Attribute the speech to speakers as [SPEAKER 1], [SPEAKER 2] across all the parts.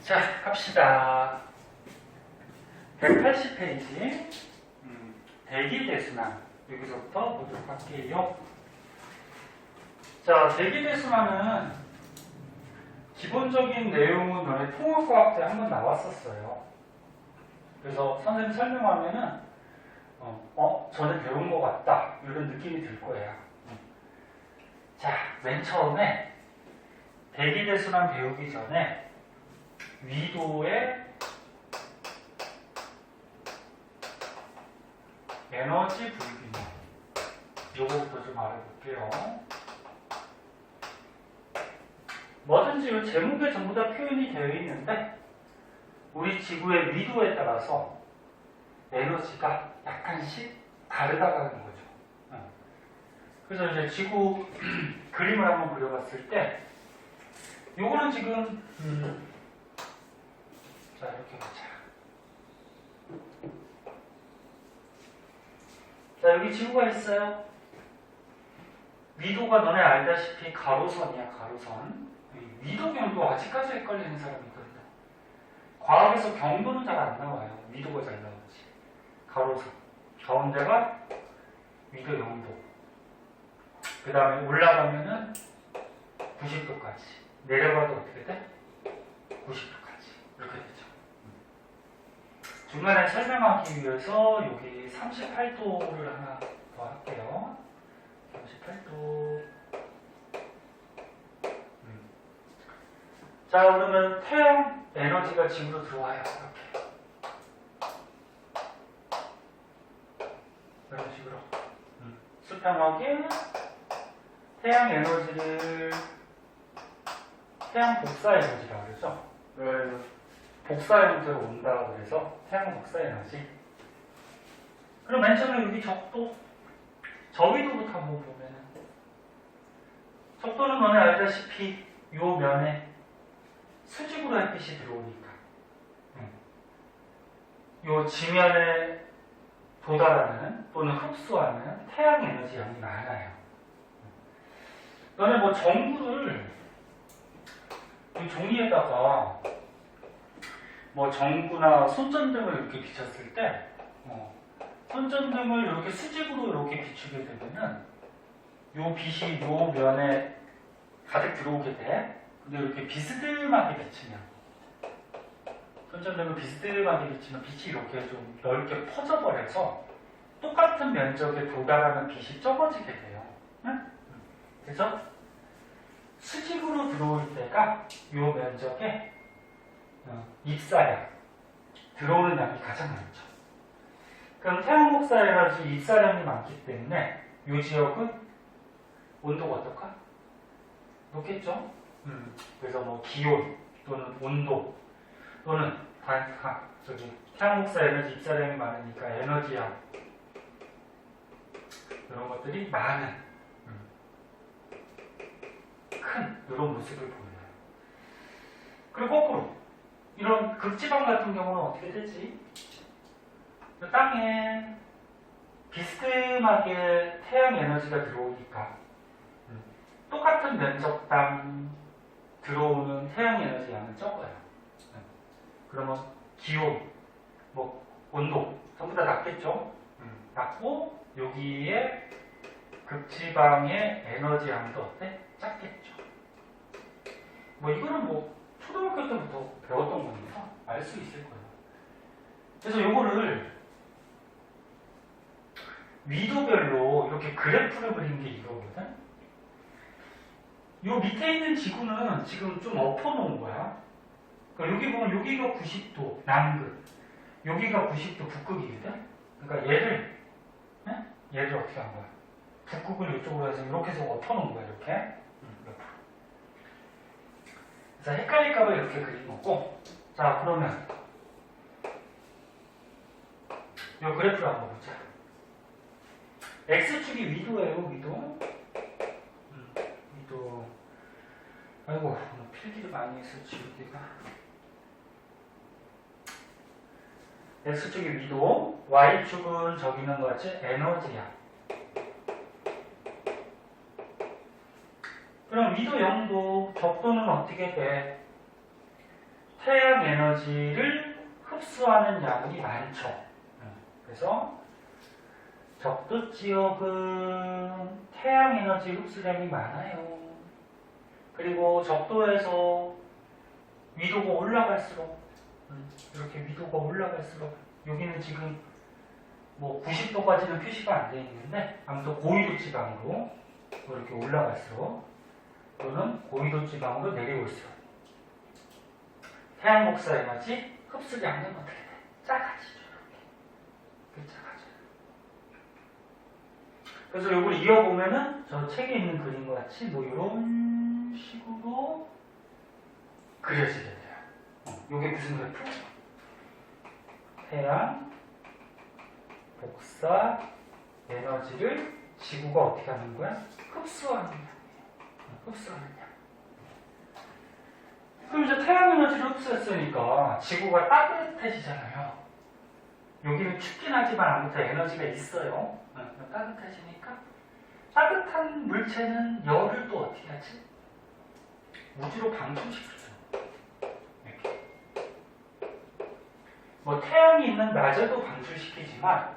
[SPEAKER 1] 자, 합시다. 180페이지. 대기대순환. 여기서부터 보도록 할게요. 자, 대기대순환은 기본적인 내용은 너네 통합과학 때 한번 나왔었어요. 그래서 선생님 설명하면은, 전에 배운 것 같다. 이런 느낌이 들 거예요. 자, 맨 처음에 대기대순환 배우기 전에 위도의 에너지 불균형 요거부터 좀 알아볼게요. 뭐든지 이 제목에 전부 다 표현이 되어 있는데 우리 지구의 위도에 따라서 에너지가 약간씩 다르다는 거죠. 그래서 이제 지구 그림을 한번 그려봤을 때 요거는 지금 자, 이렇게 보자. 자, 여기 지구가 있어요. 위도가 너네 알다시피 가로선이야, 가로선. 위도 경도 아직까지 헷갈리는 사람이 있거든요. 과학에서 경도는 잘 안 나와요. 위도가 잘 나오지. 가로선. 가운데가 위도 0도. 그 다음에 올라가면은 90도까지. 내려가도 어떻게 돼? 90도까지. 이렇게 되죠. 중간에 설명하기 위해서 여기 38도를 하나 더 할게요. 38도. 자, 그러면 태양 에너지가 지구로 들어와요. 이렇게. 이런 식으로. 수평하게 태양 에너지를 태양 복사 에너지라고 그러죠. 복사 형태로 온다고 해서 태양 복사 에너지. 그럼 맨 처음에 여기 적도. 저위도부터 한번 보면은 적도는 너네 알다시피 요 면에 수직으로 햇빛이 들어오니까 요 지면에 도달하는 또는 흡수하는 태양 에너지 양이 많아요. 너네 뭐 전구를 이 종이에다가 뭐 전구나 손전등을 이렇게 비쳤을 때 손전등을 이렇게 수직으로 이렇게 비추게 되면은 요 빛이 요 면에 가득 들어오게 돼. 근데 이렇게 비스듬하게 비치면 손전등을 비스듬하게 비치면 빛이 이렇게 좀 넓게 퍼져버려서 똑같은 면적에 도달하는 빛이 적어지게 돼요. 응? 그래서 수직으로 들어올 때가 요 면적에 입사량 들어오는 양이 가장 많죠. 그럼 태양 복사 에너지 입사량이 많기 때문에 이 지역은 온도가 어떨까? 높겠죠? 그래서 뭐 기온 또는 온도 또는 태양 복사 에너지 입사량이 많으니까 에너지양 이런 것들이 많은 큰 이런 모습을 보여요. 그리고 거꾸로 이런 극지방 같은 경우는 어떻게 되지? 땅에 비스듬하게 태양 에너지가 들어오니까 똑같은 면적당 들어오는 태양 에너지 양은 적어요. 그러면 기온, 뭐 온도 전부 다 낮겠죠? 낮고 여기에 극지방의 에너지 양도 어때? 작겠죠. 뭐 이거는 뭐 초등학교 때부터 배웠던 거니까 알 수 있을 거예요. 그래서 요거를 위도별로 이렇게 그래프를 그린 게 이거거든. 요 밑에 있는 지구는 지금 좀 엎어놓은 거야. 그러니까 여기 보면 여기가 90도 남극, 여기가 90도 북극이거든. 그러니까 얘를 어떻게 한 거야? 북극을 이쪽으로 해서 이렇게 해서 엎어놓은 거야, 이렇게. 옆으로. 그래서 헷갈릴까봐 이렇게 그린 거고. 자, 그러면 요 그래프를 한번 보자. X축이 위도예요, 위도. 위도. 아이고, 필기를 많이 해서 지우기가. X축이 위도, Y축은 저기 있는 것 같이 에너지야. 그럼 위도 0도, 적도는 어떻게 돼? 태양 에너지를 흡수하는 양이 많죠. 그래서 적도 지역은 태양 에너지 흡수량이 많아요. 그리고 적도에서 위도가 올라갈수록 이렇게 위도가 올라갈수록 여기는 지금 뭐 90도까지는 표시가 안 되어 있는데 아무튼 고위도 지방으로 이렇게 올라갈수록 또는 고위도 지방으로 내려올수록 태양 복사 에너지 흡수량은 어떻게 돼? 작아지죠. 이렇게 작아져. 그래서 이걸 이어보면은 저 책에 있는 그림과 같이 뭐 이런 식으로 그려지게 돼요. 이게 무슨 그래프? 태양 복사 에너지를 지구가 어떻게 하는 거야? 흡수하는 양이에요. 흡수하는 양. 그럼 이제 태양 에너지를 흡수했으니까 지구가 따뜻해지잖아요. 여기는 춥긴 하지만 아무튼 에너지가 있어요. 따뜻해지니까 따뜻한 물체는 열을 또 어떻게 하지? 우주로 방출시키죠. 이렇게. 뭐 태양이 있는 낮에도 방출시키지만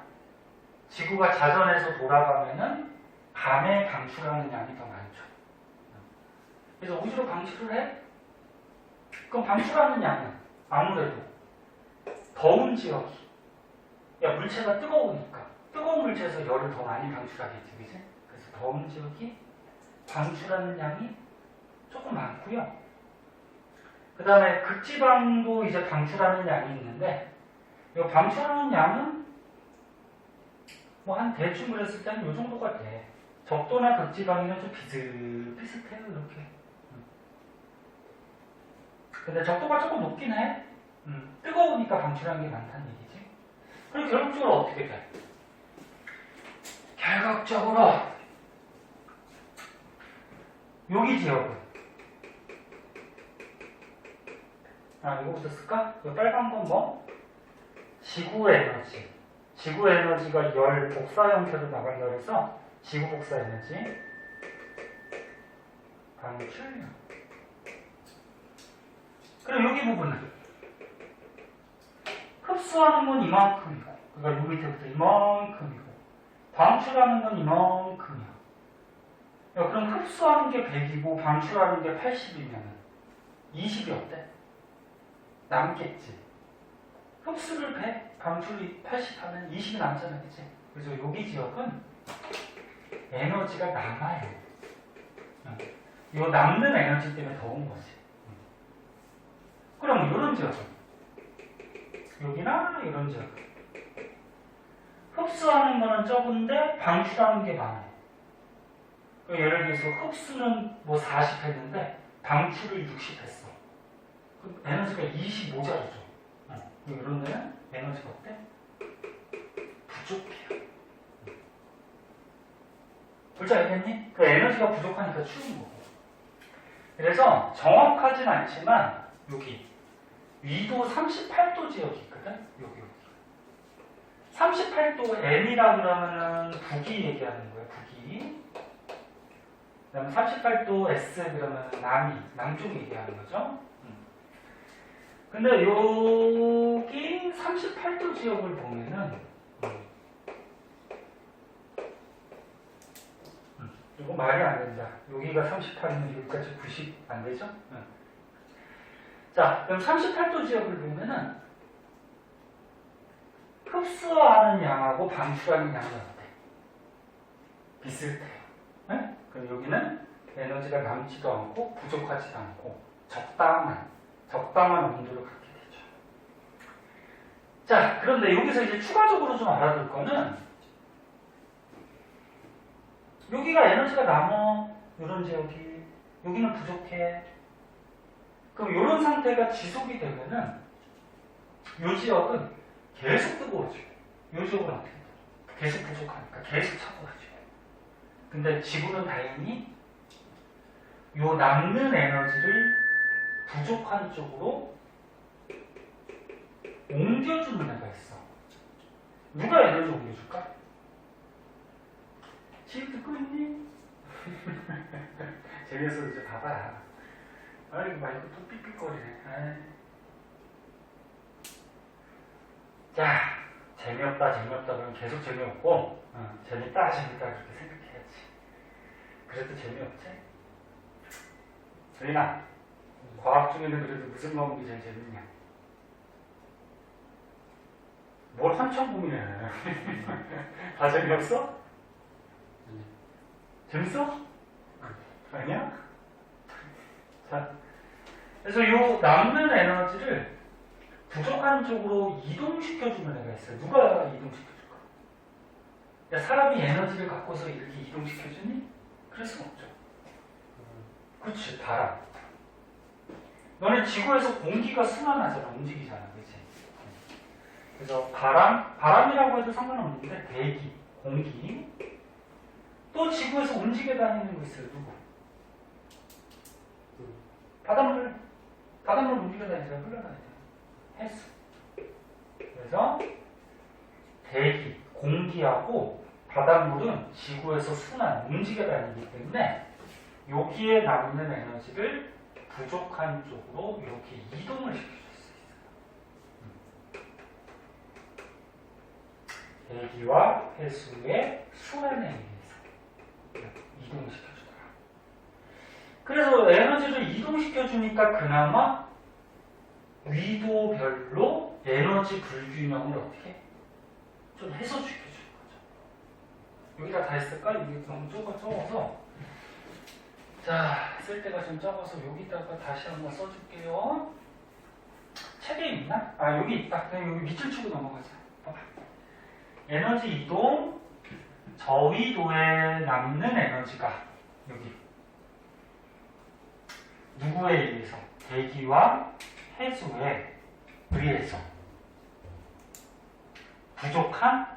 [SPEAKER 1] 지구가 자전해서 돌아가면은 밤에 방출하는 양이 더 많죠. 그래서 우주로 방출을 해? 그럼 방출하는 양은 아무래도 더운 지역이, 야 물체가 뜨거우니까 뜨거운 물체에서 열을 더 많이 방출하겠지, 그지? 그래서 더운 지역이 방출하는 양이 조금 많고요. 그 다음에 극지방도 이제 방출하는 양이 있는데, 이 방출하는 양은 뭐 한 대충 그랬을 때는 이 정도가 돼. 적도나 극지방이면 좀 비슷해요, 이렇게. 근데 적도가 조금 높긴 해. 뜨거우니까 방출하는 게 많다는 얘기지. 그리고 결국적으로 어떻게 돼? 결국적으로 여기 지역은 이거부터 쓸까? 이 빨간 건 뭐? 지구 에너지. 지구 에너지가 열 복사 형태로 나간다 그래서 지구 복사 에너지 방출량. 그럼 여기 부분은 흡수하는 건 이만큼이고, 그러니까 여기 밑에부터 이만큼이고, 방출하는 건 이만큼이야. 야, 그럼 흡수하는 게 100이고 방출하는 게 80이면 20이 어때? 남겠지. 흡수를 100, 방출이 80 하면 20이 남잖아, 그치? 그래서 여기 지역은 에너지가 남아요. 이 남는 에너지 때문에 더운 거지. 그럼 이런 지역은, 여기나 이런 지역, 흡수하는 거는 적은데 방출하는 게 많아요. 예를 들어서 흡수는 뭐 40 했는데 방출을 60 했어. 그럼 에너지가 20 모자라죠. 이런 데는 에너지가 어때? 부족해요. 볼지 알겠니? 그 에너지가 부족하니까 추운 거고. 그래서 정확하진 않지만 여기 위도 38도 지역이 있거든? 여기. 38도 N이라 그러면은 북이 얘기하는 거예요, 북이. 그 다음에 38도 S 그러면 남쪽 얘기하는 거죠. 근데 여기 38도 지역을 보면은, 이거 말이 안 된다. 여기가 38이면 여기까지 90 안 되죠? 자, 그럼 38도 지역을 보면은 흡수하는 양하고 방출하는 양이 어때? 비슷해요. 네? 그럼 여기는 에너지가 남지도 않고 부족하지도 않고 적당한 온도를 갖게 되죠. 자, 그런데 여기서 이제 추가적으로 좀 알아둘 거는, 여기가 에너지가 남아, 이런 지역이. 여기는 부족해. 그럼 이런 상태가 지속이 되면은 이 지역은 계속 뜨거워지고, 이 지역은 어떻게 돼? 계속 부족하니까 계속 차가워지고. 근데 지구는 다행히 이 남는 에너지를 부족한 쪽으로 옮겨주는 애가 있어. 누가 에너지 옮겨줄까? 지금 듣고 있니? 재미있어, 이제 봐봐. 이거 마이크 또 삑삑거리네. 자, 재미없다 그러면 계속 재미없고, 재밌다 그렇게 생각해야지. 그래도 재미없지? 소리나, 과학 중에는 그래도 무슨 과목이 제일 재밌냐? 뭘 한참 고민해. 다 재미없어? 재밌어? 아니야? 자, 그래서 요 남는 에너지를 부족한 쪽으로 이동시켜주는 애가 있어요. 누가 이동시켜줄까? 야, 사람이 에너지를 갖고서 이렇게 이동시켜주니? 그럴 순 없죠. 그렇지, 바람. 너네 지구에서 공기가 순환하잖아, 움직이잖아, 그렇지? 그래서 바람이라고 해도 상관없는데 대기, 공기. 또 지구에서 움직여 다니는 거 있어요, 누구? 바닷물 움직여 다니잖아, 흘러다니잖아. 헬스. 그래서 대기, 공기하고 바닷물은 지구에서 순환, 움직여 다니기 때문에 여기에 남는 에너지를 부족한 쪽으로 이렇게 이동을 시켜줄 수 있어요. 대기와 해수의 순환에 의해서 이동을 시켜주더라. 그래서 에너지를 이동시켜주니까 그나마 위도별로 에너지 불균형을 어떻게 좀 해소시켜주는 거죠. 여기다 다 했을까? 이게 너무 적어서 자, 쓸 때가 좀 적어서 여기다가 다시 한번 써줄게요. 책에 있나? 아, 여기 있다. 그냥 여기 밑줄 치고 넘어가자. 봐봐. 에너지 이동, 저위도에 남는 에너지가 여기 누구에 의해서? 대기와 해수에 의해서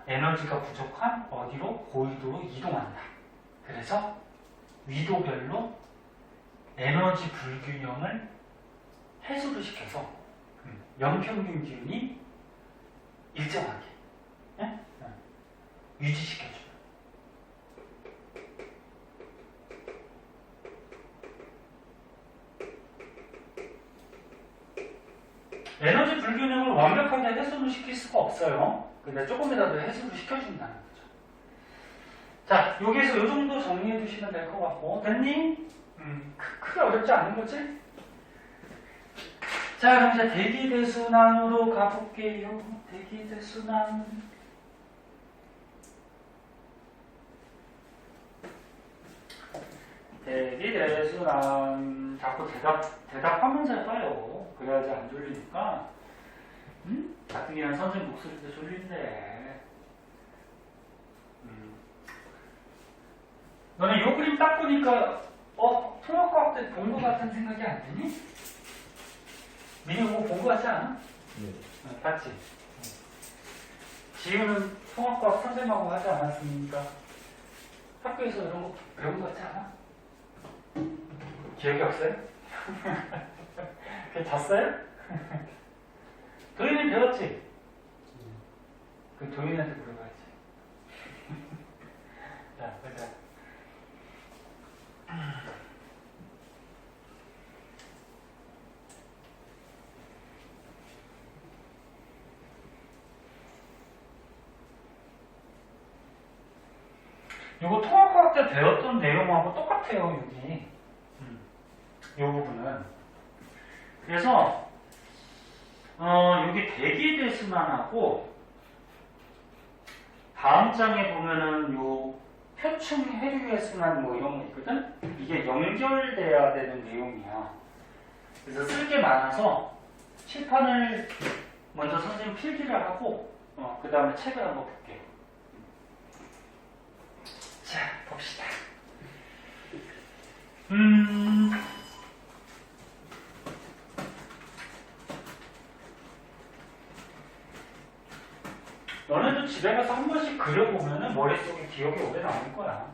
[SPEAKER 1] 에너지가 부족한 어디로? 고위도로 이동한다. 그래서 위도별로 에너지 불균형을 해소를 시켜서 연평균 기온이 일정하게 유지시켜줘요. 에너지 불균형을 완벽하게 해소를 시킬 수가 없어요. 근데 조금이라도 해소를 시켜준다는 거죠. 자, 여기에서 이 정도 정리해 두시면 될 것 같고, 됐니? 크게 어렵지 않은 거지? 자, 그럼 이제 대기대순환으로 가볼게요. 대기대순환. 대기대순환. 자꾸 대답하면서 해봐요. 그래야지 안 졸리니까. 같은 기간 선생님 목소리도 졸린데. 너네 요 그림 딱 보니까 통합과학 때 본 것 같은 생각이 안 드니? 민이 이거 본 것 같지 않아? 네. 봤지? 지우는 통합과학 선생님하고 하지 않았습니까? 학교에서 이런 거 배운 것 같지 않아? 기억이 없어요? 그게 잤어요? 도인은 배웠지? 그 도인한테 물어봐야지. 자, 보자. 이거 통합과학 때 배웠던 내용하고 똑같아요, 여기. 이 부분은. 그래서, 여기 대기대순환하고, 다음 장에 보면은 요 표층 해류의 순환 뭐 이런 거 있거든? 이게 연결돼야 되는 내용이야. 그래서 쓸 게 많아서 칠판을 먼저 선생님 필기를 하고, 그 다음에 책을 한번 볼게요. 자, 봅시다. 너네도 집에 가서 한 번씩 그려보면은 머릿속에 기억이 오래 남을 거야.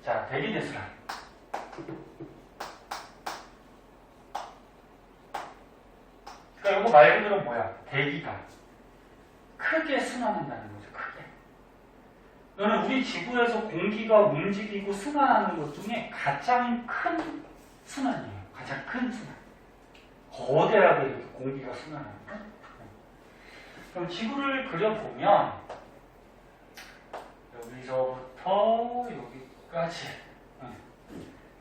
[SPEAKER 1] 자, 대기대순환. 그러니까 이거 말 그대로 뭐야? 대기가 크게 순환한다는 거죠. 크게. 너는 우리 지구에서 공기가 움직이고 순환하는 것 중에 가장 큰 순환이에요. 가장 큰 순환. 거대하게 이렇게 공기가 순환하는 거. 그럼 지구를 그려보면 여기서부터 여기까지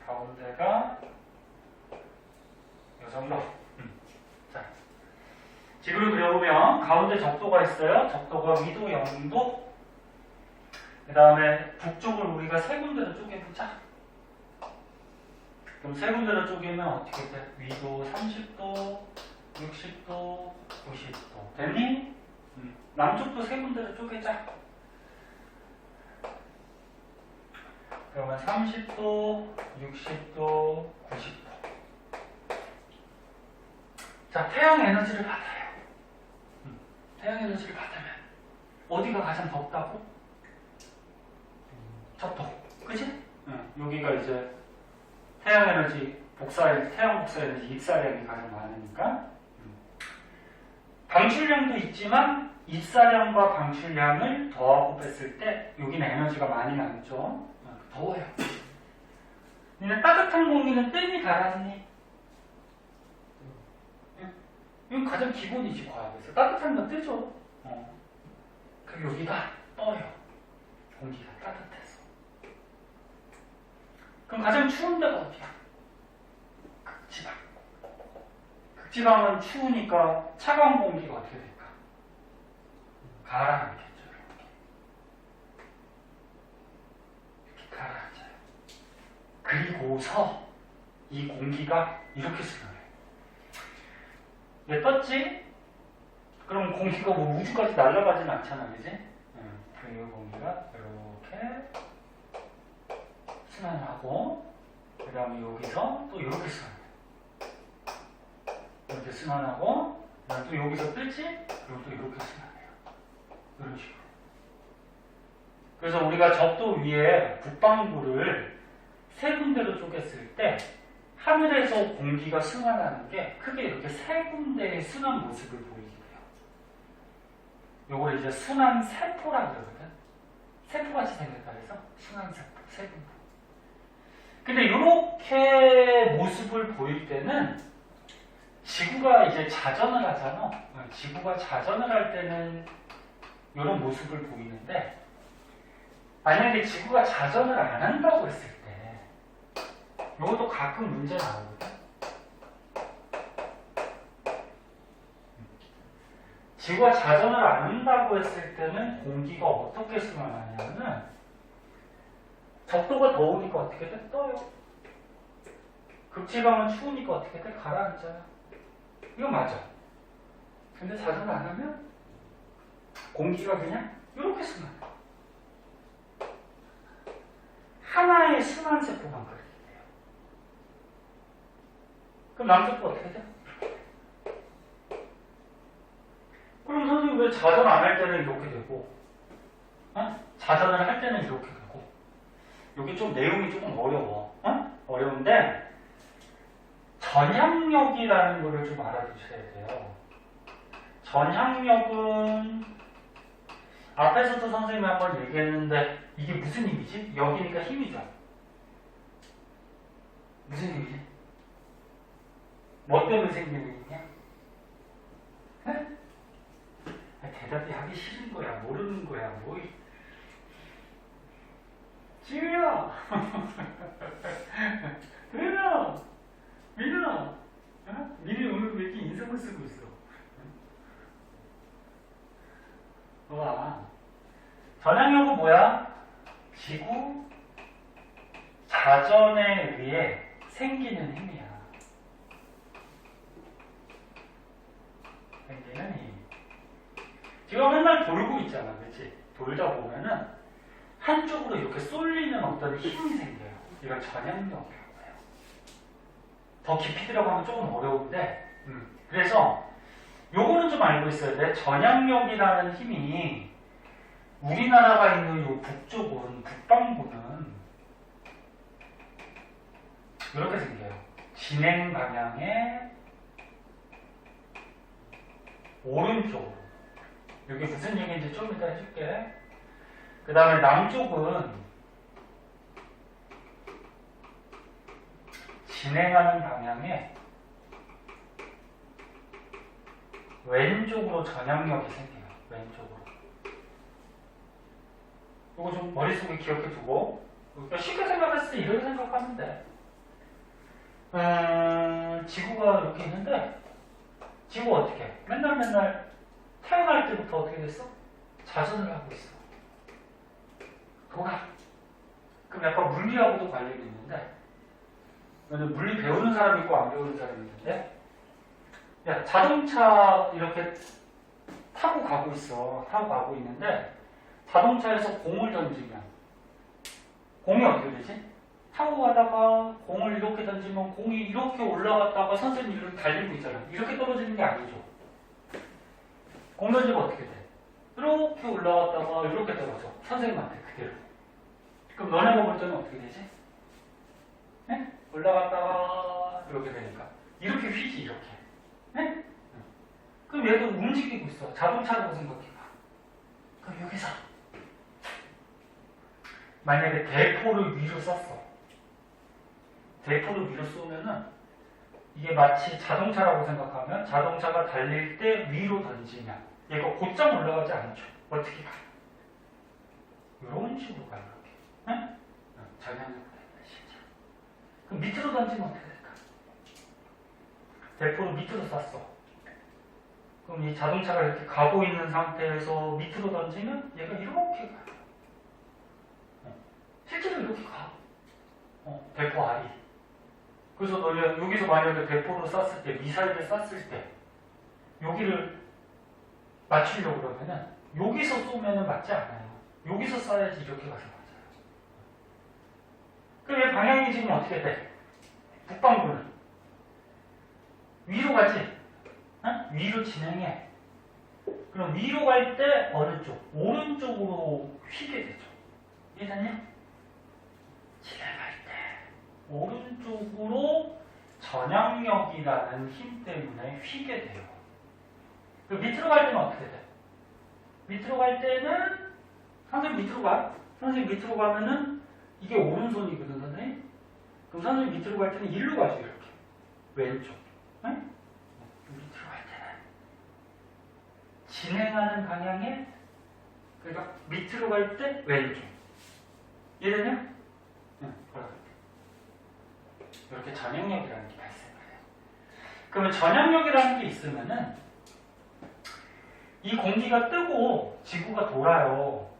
[SPEAKER 1] 가운데가 이 정도. 자, 지구를 그려보면 가운데 적도가 있어요. 적도가 위도 0도. 그 다음에 북쪽을 우리가 세 군데로 쪼개보자. 그럼 세 군데로 쪼개면 어떻게 돼? 위도 30도, 60도, 90도. 됐니? 남쪽도 세 군데로 쪼개자. 그러면 30도, 60도, 90도. 자, 태양 에너지를 받아요. 태양 에너지를 받으면 어디가 가장 덥다고? 적도. 그치? 여기가 이제 태양 에너지 태양 복사 에너지 입사량이 가장 많으니까. 방출량도 있지만 입사량과 방출량을 더하고 뺐을 때 여기는 에너지가 많이 남죠. 더워요. 근데 따뜻한 공기는 뜸이 가라앉니? 이건 가장 기본이지, 과학에서. 따뜻한 건 뜨죠. 그럼 여기가 떠요. 공기가 따뜻해서. 그럼 가장 추운 데가 어디야? 극지방. 극지방은 추우니까 차가운 공기가 어떻게 될까? 가라앉겠죠. 이렇게 가라앉아요. 그리고서 이 공기가 이렇게 순환해요. 왜 떴지? 그럼 공기가 뭐 우주까지 날아가진 않잖아, 그지? 그 공기가 이렇게 순환을 하고, 그 다음에 여기서 또 이렇게 순환해요. 이렇게 순환하고, 그 다음에 또 여기서 뜨지? 그리고 또 이렇게 순환해요. 이런 식으로. 그래서 우리가 적도 위에 북반구를 세 군데로 쪼갰을 때 하늘에서 공기가 순환하는 게 크게 이렇게 세 군데의 순환 모습을 보이게 돼요. 요걸 이제 순환 세포라고 그러거든. 세포같이 생겼다 해서 순환 세포, 세 군데. 근데 이렇게 모습을 보일 때는 지구가 이제 자전을 하잖아. 지구가 자전을 할 때는 이런 모습을 보이는데, 만약에 지구가 자전을 안 한다고 했을 때 이것도 가끔 문제 나오거든. 지구가 자전을 안 한다고 했을 때는 공기가 어떻게 순환하냐면은 적도가 더우니까 어떻게 돼? 떠요. 극지방은 추우니까 어떻게 돼? 가라앉아요. 이거 맞아. 근데 자전을 안 하면 공기가 그냥 이렇게 순환해. 하나의 순환세포만 그렇게 돼요. 그럼 남쪽도 어떻게 돼? 그럼 선생님 왜 자전 안 할 때는 이렇게 되고, 자전을 할 때는 이렇게 되고, 여기 좀 내용이 조금 어려워. 어려운데, 전향력이라는 거를 좀 알아두셔야 돼요. 전향력은, 앞에서도 선생님이 한번 얘기했는데, 이게 무슨 힘이지? 여기니까 힘이죠. 무슨 힘이지? 뭐 때문에 생기는 힘이냐? 네? 대답이 하기 싫은 거야, 모르는 거야, 뭐. 지우야! 도현아! 민아! 민이 오늘 왜 이렇게 인상을 쓰고 있어? 봐봐. 전향력은 뭐야? 지구 자전에 의해 생기는 힘이야. 생기는 힘. 지금 맨날 돌고 있잖아, 그치? 돌다 보면은 한쪽으로 이렇게 쏠리는 어떤 힘이 생겨요. 이걸 전향력이라고 해요. 더 깊이 들어가면 조금 어려운데, 그래서 요거는 좀 알고 있어야 돼. 전향력이라는 힘이 우리나라가 있는 요 북쪽은, 북반구는 이렇게 생겨요. 진행 방향의 오른쪽으로. 이게 무슨 얘기인지 좀 이따 해줄게. 그 다음에 남쪽은 진행하는 방향에 왼쪽으로 전향력이 생겨요. 왼쪽으로. 이거 좀 머릿속에 기억해 두고, 그러니까 쉽게 생각했을 때 이렇게 생각하면 돼. 지구가 이렇게 있는데, 지구가 어떻게 해? 맨날 태어날 때부터 어떻게 됐어? 자전을 하고 있어. 돌아. 그럼 약간 물리하고도 관련이 있는데, 물리 배우는 사람이 있고 안 배우는 사람이 있는데, 야, 자동차 이렇게 타고 가고 있어. 타고 가고 있는데, 자동차에서 공을 던지면, 공이 어떻게 되지? 타고 가다가 공을 이렇게 던지면 공이 이렇게 올라갔다가 선생님이 이렇게 달리고 있잖아. 이렇게 떨어지는 게 아니죠. 공 던지면 어떻게 돼? 이렇게 올라갔다가 이렇게 떨어져. 선생님한테 그대로. 그럼 너네가 볼 때는 어떻게 되지? 네? 올라갔다가 이렇게 되니까. 이렇게 휘지, 이렇게. 네? 그럼 얘도 움직이고 있어. 자동차라고 생각해봐. 그럼 여기서 만약에 대포를 위로 쐈어. 대포를 위로 쏘면은 이게 마치 자동차라고 생각하면 자동차가 달릴 때 위로 던지면 얘가 곧장 올라가지 않죠. 어떻게 가? 이런 식으로 가요. 응? 전향력으로 실제. 그럼 밑으로 던지면 어떻게 될까? 대포를 밑으로 쐈어. 그럼 이 자동차가 이렇게 가고 있는 상태에서 밑으로 던지면 얘가 이렇게 가요. 실제로 이렇게 가. 대포 알이. 그래서 너는 여기서 만약에 대포를 쐈을 때, 미사일을 쐈을 때, 여기를 맞추려고 그러면은, 여기서 쏘면은 맞지 않아요. 여기서 쏴야지 이렇게 가서 맞아요. 그럼 얘 방향이 지금 어떻게 돼? 북방구는. 위로 가지? 응? 위로 진행해. 그럼 위로 갈 때 어느 쪽? 오른쪽으로 휘게 되죠. 이해됐냐? 진행할 때 오른쪽으로 전향력이라는 힘 때문에 휘게 돼요. 그 밑으로 갈 때는 어떻게 돼? 밑으로 갈 때는 선생님 밑으로 가. 선생님 밑으로 가면은 이게 오른손이거든, 선생님. 그럼 선생님 밑으로 갈 때는 일로 가죠, 이렇게. 왼쪽. 응? 밑으로 갈 때는 진행하는 방향에, 그러니까 밑으로 갈 때 왼쪽. 이해되냐? 응, 이렇게 전향력이라는 게 발생을 해요. 그러면 전향력이라는 게 있으면은 이 공기가 뜨고 지구가 돌아요.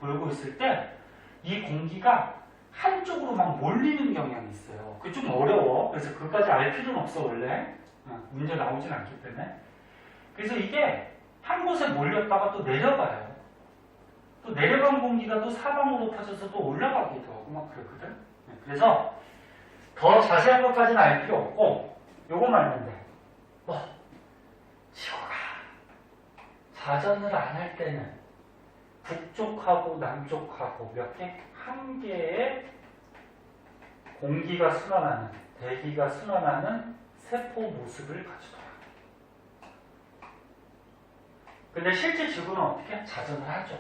[SPEAKER 1] 돌고 있을 때 이 공기가 한쪽으로 막 몰리는 경향이 있어요. 그게 좀 어려워. 그래서 그것까지 알 필요는 없어, 원래. 문제 나오진 않기 때문에. 그래서 이게 한 곳에 몰렸다가 또 내려가요. 또 내려간 공기가 또 사방으로 퍼져서 또 올라가기도 하고 막 그러거든. 그래서 더 자세한 것까지는 알 필요 없고 요것만 알면 돼. 지구가 자전을 안 할 때는 북쪽하고 남쪽하고 몇 개? 한 개의 공기가 순환하는, 대기가 순환하는 세포 모습을 가지더라. 근데 실제 지구는 어떻게? 자전을 하죠.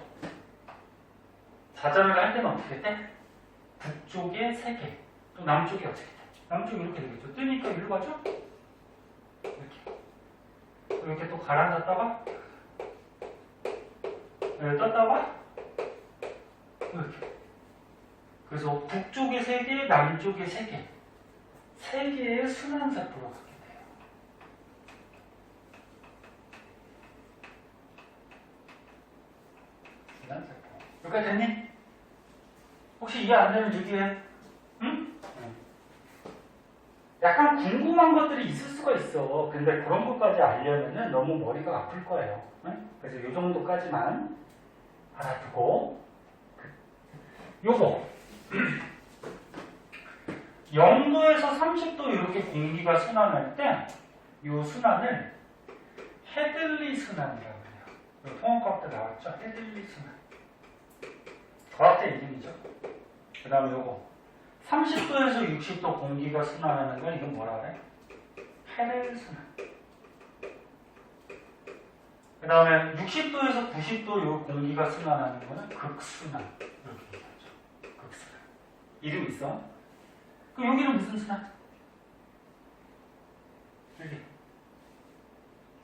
[SPEAKER 1] 자전을 할 때는 어떻게 돼? 북쪽에 3개, 또 남쪽에 어떻게 돼? 남쪽이 이렇게 되겠죠. 뜨니까 이리로 가죠? 이렇게 또 가라앉았다가 떴다가 이렇게. 그래서 북쪽에 3개, 남쪽에 3개, 3개의 순환세포로 갖게 돼요. 순환세포. 여기까지 됐니? 혹시 이해 안 되면 얘기해. 응? 약간 궁금한 것들이 있을 수가 있어. 근데 그런 것까지 알려면은 너무 머리가 아플 거예요. 응? 그래서 이 정도까지만 알아두고, 요거 0도에서 30도 이렇게 공기가 순환할 때 이 순환을 헤들리 순환이라고 해요. 통합과학 때 나왔죠? 헤들리 순환. 과학자 이름이죠. 그 다음에 요거 30도에서 60도 공기가 순환하는 건 이건 뭐라 그래? 헤넬 순환. 그 다음에 60도에서 90도 요 공기가 순환하는 거는 극순환. 이렇게 얘기하죠. 극순환. 이름 있어? 그럼 여기는 무슨 순환? 여기.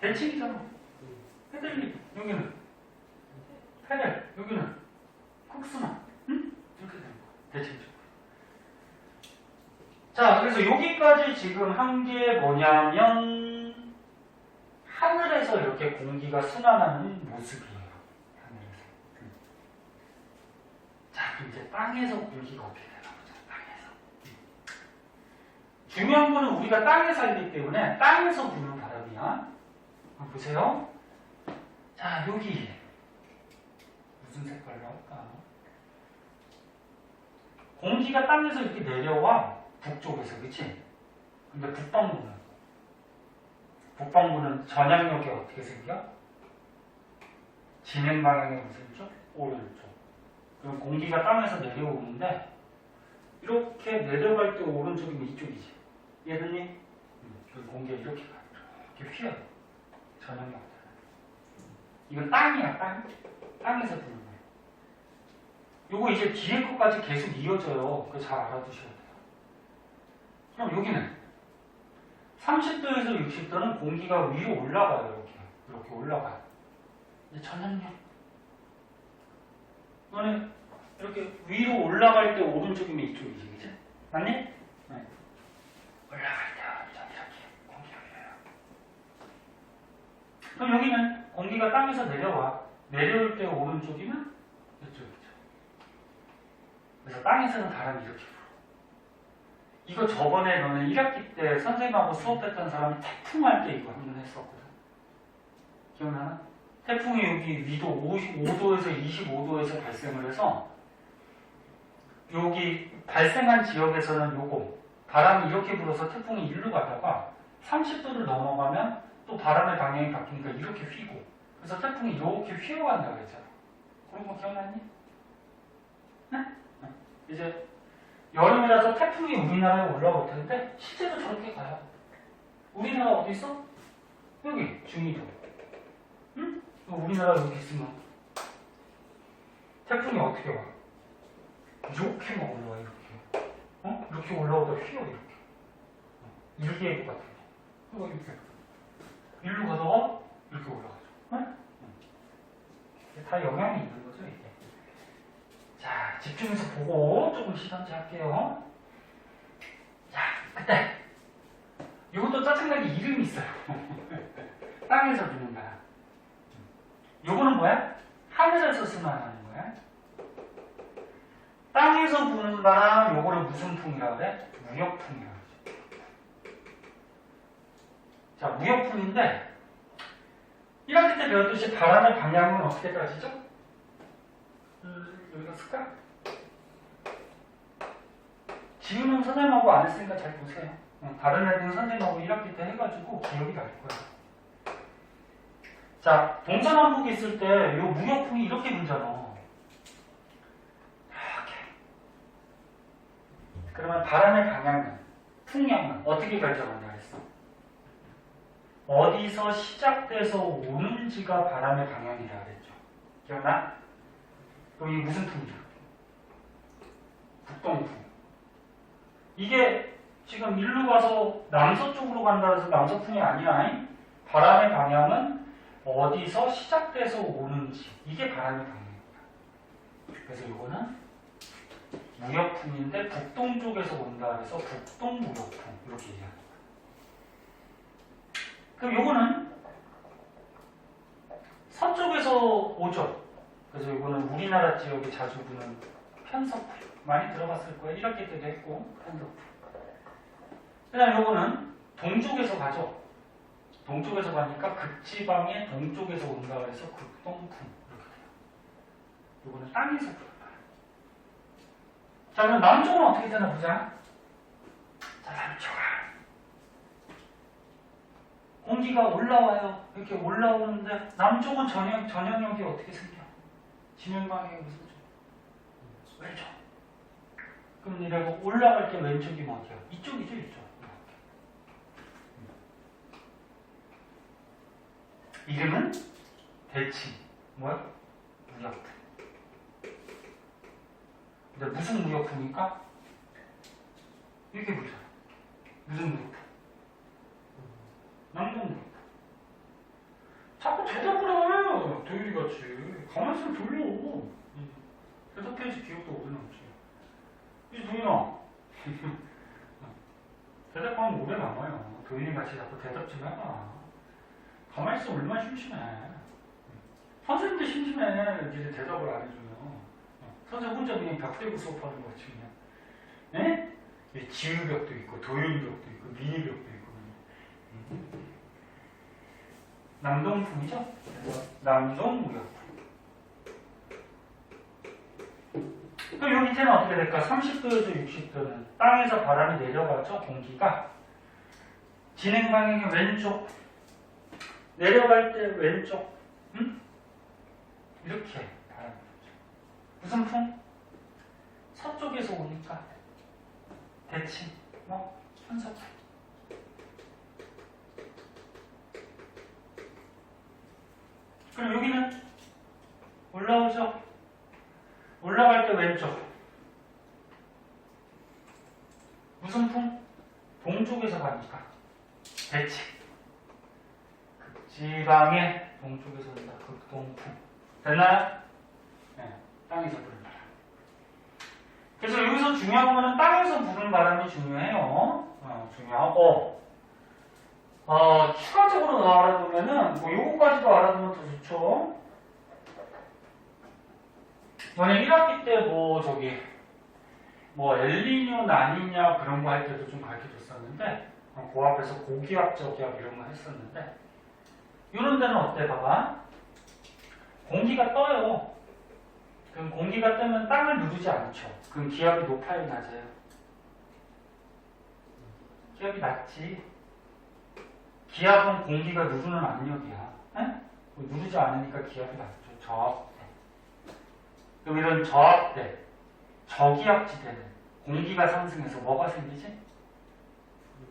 [SPEAKER 1] 대칭이잖아. 헤들리. 여기는 해를, 여기는 극순환. 응? 이렇게 되는 거야. 대칭적으로. 자, 그래서 여기까지 지금 한 게 뭐냐면 하늘에서 이렇게 공기가 순환하는 모습이에요. 하늘에서. 자, 그럼 이제 땅에서 공기가 어떻게 되나 보자. 땅에서. 중요한 거는 우리가 땅에 살기 때문에 땅에서 부는 바람이야. 한번 보세요. 자, 여기 무슨 색깔로 할까? 공기가 땅에서 이렇게 내려와. 북쪽에서, 그치? 근데 북방부는 전향력이 어떻게 생겨? 진행 방향이 무슨 쪽? 오른쪽. 그럼 공기가 땅에서 내려오는데 이렇게 내려갈 때 오른쪽이면 이쪽이지. 이해됐니? 그 공기가 이렇게 가. 이렇게 휘어요. 전향력 때문에. 이건 땅이야, 땅. 땅에서 부는 거예요. 요거 이제 뒤에 것까지 계속 이어져요. 그거 잘 알아두셔야 돼요. 그럼 여기는 30도에서 60도는 공기가 위로 올라가요. 이렇게 올라가요. 이제 전향력. 너는 이렇게 위로 올라갈 때 오른쪽이면 이쪽이지, 그치? 맞니? 네. 올라갈 때 이렇게 공기가 위로요. 그럼 여기는 공기가 땅에서 내려와. 내려올 때 오른쪽이면 이쪽이죠. 그래서 땅에서는 바람이 이렇게 불어. 이거 저번에 너는 1학기 때 선생님하고 수업했던 사람이 태풍할 때 이거 한번 했었거든. 기억나나? 태풍이 여기 위도 55도에서 25도에서 발생을 해서 여기 발생한 지역에서는 요거 바람이 이렇게 불어서 태풍이 일로 가다가 30도를 넘어가면 또 바람의 방향이 바뀌니까 이렇게 휘고 그래서 태풍이 이렇게 휘어간다 그랬잖아. 그런 거 기억나니? 네? 이제 여름이라서 태풍이 우리나라에 올라올 텐데 실제로 저렇게 가요. 우리나라 어디 있어? 여기 중위도. 응? 우리나라 여기 있으면 태풍이 어떻게 와? 이렇게 막 올라와 이렇게. 어? 이렇게 올라오다 휘어 이렇게. 일기예보 같은 거. 이렇게. 일로 가다가 이렇게 올라가죠. 응? 다 영향이 있는 거죠 이게. 자, 집중해서 보고 조금 시간제 할게요. 자, 그때 이것도 짜증나게 이름이 있어요. 땅에서 부는 바람. 요거는 뭐야? 하늘에서 순환하는 거야. 땅에서 부는 바람, 요거를 무슨 풍이라고 그래? 무역풍이라고 그러죠. 자, 무역풍인데 1학기 때 배웠듯이 바람의 방향은 어떻게 따지죠? 여기가 쓸까? 지우는 선생님하고 안 했으니까 잘 보세요. 다른 애들은 선생님하고 1학기 때 해가지고 기억이 날 거야. 자, 동서남북이 있을 때 이 무역풍이 이렇게 불잖아. 이렇게. 그러면 바람의 방향은, 풍량은 어떻게 결정한다 그랬어? 어디서 시작돼서 오는지가 바람의 방향이라 그랬죠. 기억나? 그럼 이게 무슨 풍이야? 북동풍. 이게 지금 일로 가서 남서쪽으로 간다 해서 남서풍이 아니야. 바람의 방향은 어디서 시작돼서 오는지 이게 바람의 방향입니다. 그래서 이거는 무역풍인데 북동쪽에서 온다 해서 북동무역풍 이렇게 얘기합니다. 그럼 이거는 서쪽에서 오죠. 그래서 이거는 우리나라 지역에 자주 부는 편서풍 많이 들어봤을 거예요. 1학기 때도 했고 편서풍. 그 다음에 이거는 동쪽에서 가죠. 동쪽에서 가니까 극지방의 동쪽에서 온다 해서 극동풍 이렇게 돼요. 이거는 땅에서 불어요. 자, 그럼 남쪽은 어떻게 되나 보자. 자, 남쪽은 공기가 올라와요. 이렇게 올라오는데 남쪽은 전형력이 어떻게 생겨? 진행방향이 무슨 쪽? 왼쪽. 그럼 이래서 올라갈 때 왼쪽이면 어디야? 이쪽이죠, 이쪽. 이름은 대칭. 뭐야? 무역풍. 근데 무슨 무역풍입니까? 이렇게 보잖아. 무슨 무역풍? 남동무역풍. 자꾸 대답을 해요. 도율이가 그렇지. 가만히 있으면 졸려. 대답해야지 기억도 오래 남지. 이 도인아. 대답하면 오래 남아요. 도인이 같이 자꾸 대답 좀 해봐. 가만히 있으면 얼마나 심심해. 선생님도 심심해. 니들 대답을 안 해주면. 선생님 혼자 그냥 벽 대고 수업하는 거 같이 그냥. 에? 지우벽도 있고, 도윤벽도 있고, 미니벽도 있고. 남동풍이죠? 남동무역풍. 그럼 요 밑에는 어떻게 될까? 30도에서 60도는 땅에서 바람이 내려가죠, 공기가. 진행 방향이 왼쪽. 내려갈 때 왼쪽. 응? 이렇게 바람이 불죠. 무슨 풍? 서쪽에서 오니까. 대칭, 현서풍. 그럼 여기는 올라오죠? 올라갈 때 왼쪽. 무슨 풍? 동쪽에서 가니까. 대칭. 극지방의 동쪽에서 온다. 극동풍. 됐나요? 네, 땅에서 부는 바람. 그래서 여기서 중요한 거는 땅에서 부는 바람이 중요해요. 중요하고, 추가적으로 알아두면은, 요거까지도 알아두면 더 좋죠. 전에 1학기 때 엘니뇨, 나니냐 그런 거 할 때도 좀 가르쳐 줬었는데, 고압에서 고기압, 저기압 이런 거 했었는데, 이런 데는 어때? 봐봐. 공기가 떠요. 그럼 공기가 뜨면 땅을 누르지 않죠. 그럼 기압이 높아요, 낮아요? 기압이 낮지. 기압은 공기가 누르는 압력이야. 누르지 않으니까 기압이 낮죠. 저압대. 그럼 이런 저압대, 저기압지대는 공기가 상승해서 뭐가 생기지?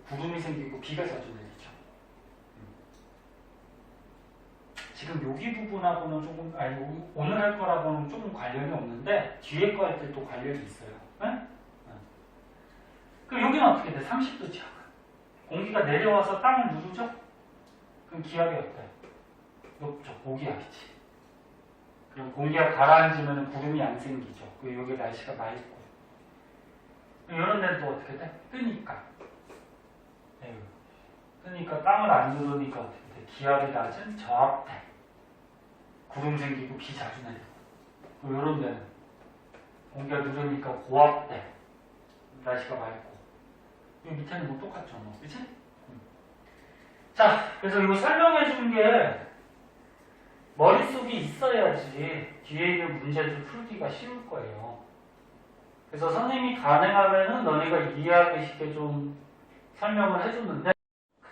[SPEAKER 1] 구름이 생기고 비가 자주 내리죠. 지금 여기 부분하고는 조금, 오늘 할 거라고는 조금 관련이 없는데, 뒤에 거 할 때 또 관련이 있어요. 그럼 여기는 어떻게 돼? 30도 지역. 공기가 내려와서 땅을 누르죠? 그럼 기압이 어때요? 높죠. 고기압이지. 그럼 공기가 가라앉으면 구름이 안 생기죠. 그리고 여기 날씨가 맑고. 이런 데는 또 어떻게 돼? 뜨니까. 뜨니까 땅을 안 누르니까 어떻게 돼? 기압이 낮은 저압대. 구름 생기고 비 자주 내리고. 그리고 이런 데는 공기가 누르니까 고압대. 날씨가 맑고. 여기 밑에는 뭐 똑같죠, 그치? 자, 그래서 이거 설명해 준 게 머릿속에 있어야지 뒤에 있는 문제를 풀기가 쉬울 거예요. 그래서 선생님이 가능하면은 너네가 이해하기 쉽게 좀 설명을 해줬는데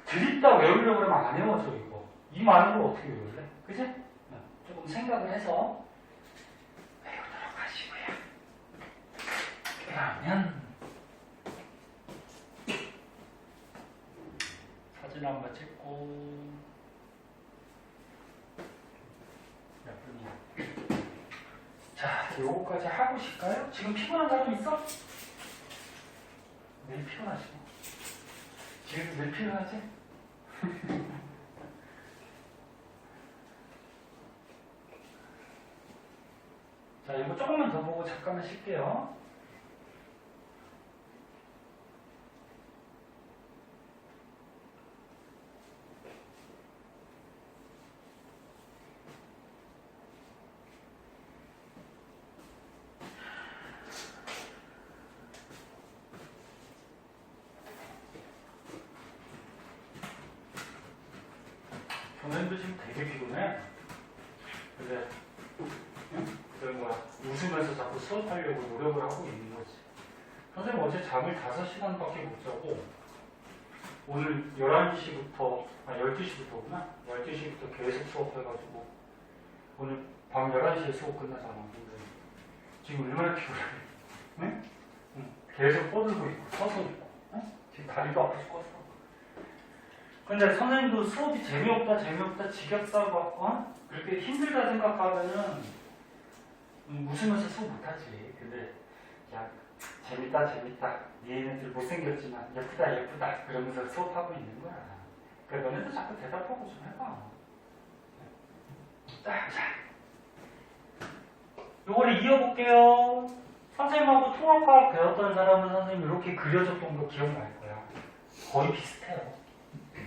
[SPEAKER 1] 드립다 외우려고 그러면 안 외워져 이거. 이 많은 걸 어떻게 외울래? 그치? 조금 생각을 해서 외우도록 하시고요. 그러면 사진 한번 찍고 몇 분이야? 자, 요거까지 하고 쉴까요? 지금 피곤한 사람 있어? 매일 피곤하지 뭐. 지금도 매일 피곤하지? 자, 이거 조금만 더 보고 잠깐만 쉴게요. 선생님도 지금 되게 피곤해. 근데 웃으면서 자꾸 수업하려고 노력을 하고 있는 거지. 선생님 어제 잠을 5시간밖에 못 자고 오늘 11시부터 12시부터구나. 12시부터 계속 수업해가지고 오늘 밤 11시에 수업 끝나잖아. 근데 지금 얼마나 피곤해. 응? 계속 뻗들고 있고 서서 있고 지금 다리도 아파 죽겠어. 근데 선생님도 수업이 재미없다 지겹다고 그렇게 힘들다 생각하면은 웃으면서 수업 못하지. 근데 야 재밌다 니네들 못생겼지만 예쁘다 그러면서 수업하고 있는 거야. 그러니까 너네도 자꾸 대답하고 좀 해봐. 자 요거를 이어볼게요. 선생님하고 통합과학 배웠던 사람은 선생님 이렇게 그려줬던 거 기억날 거야. 거의 비슷해요.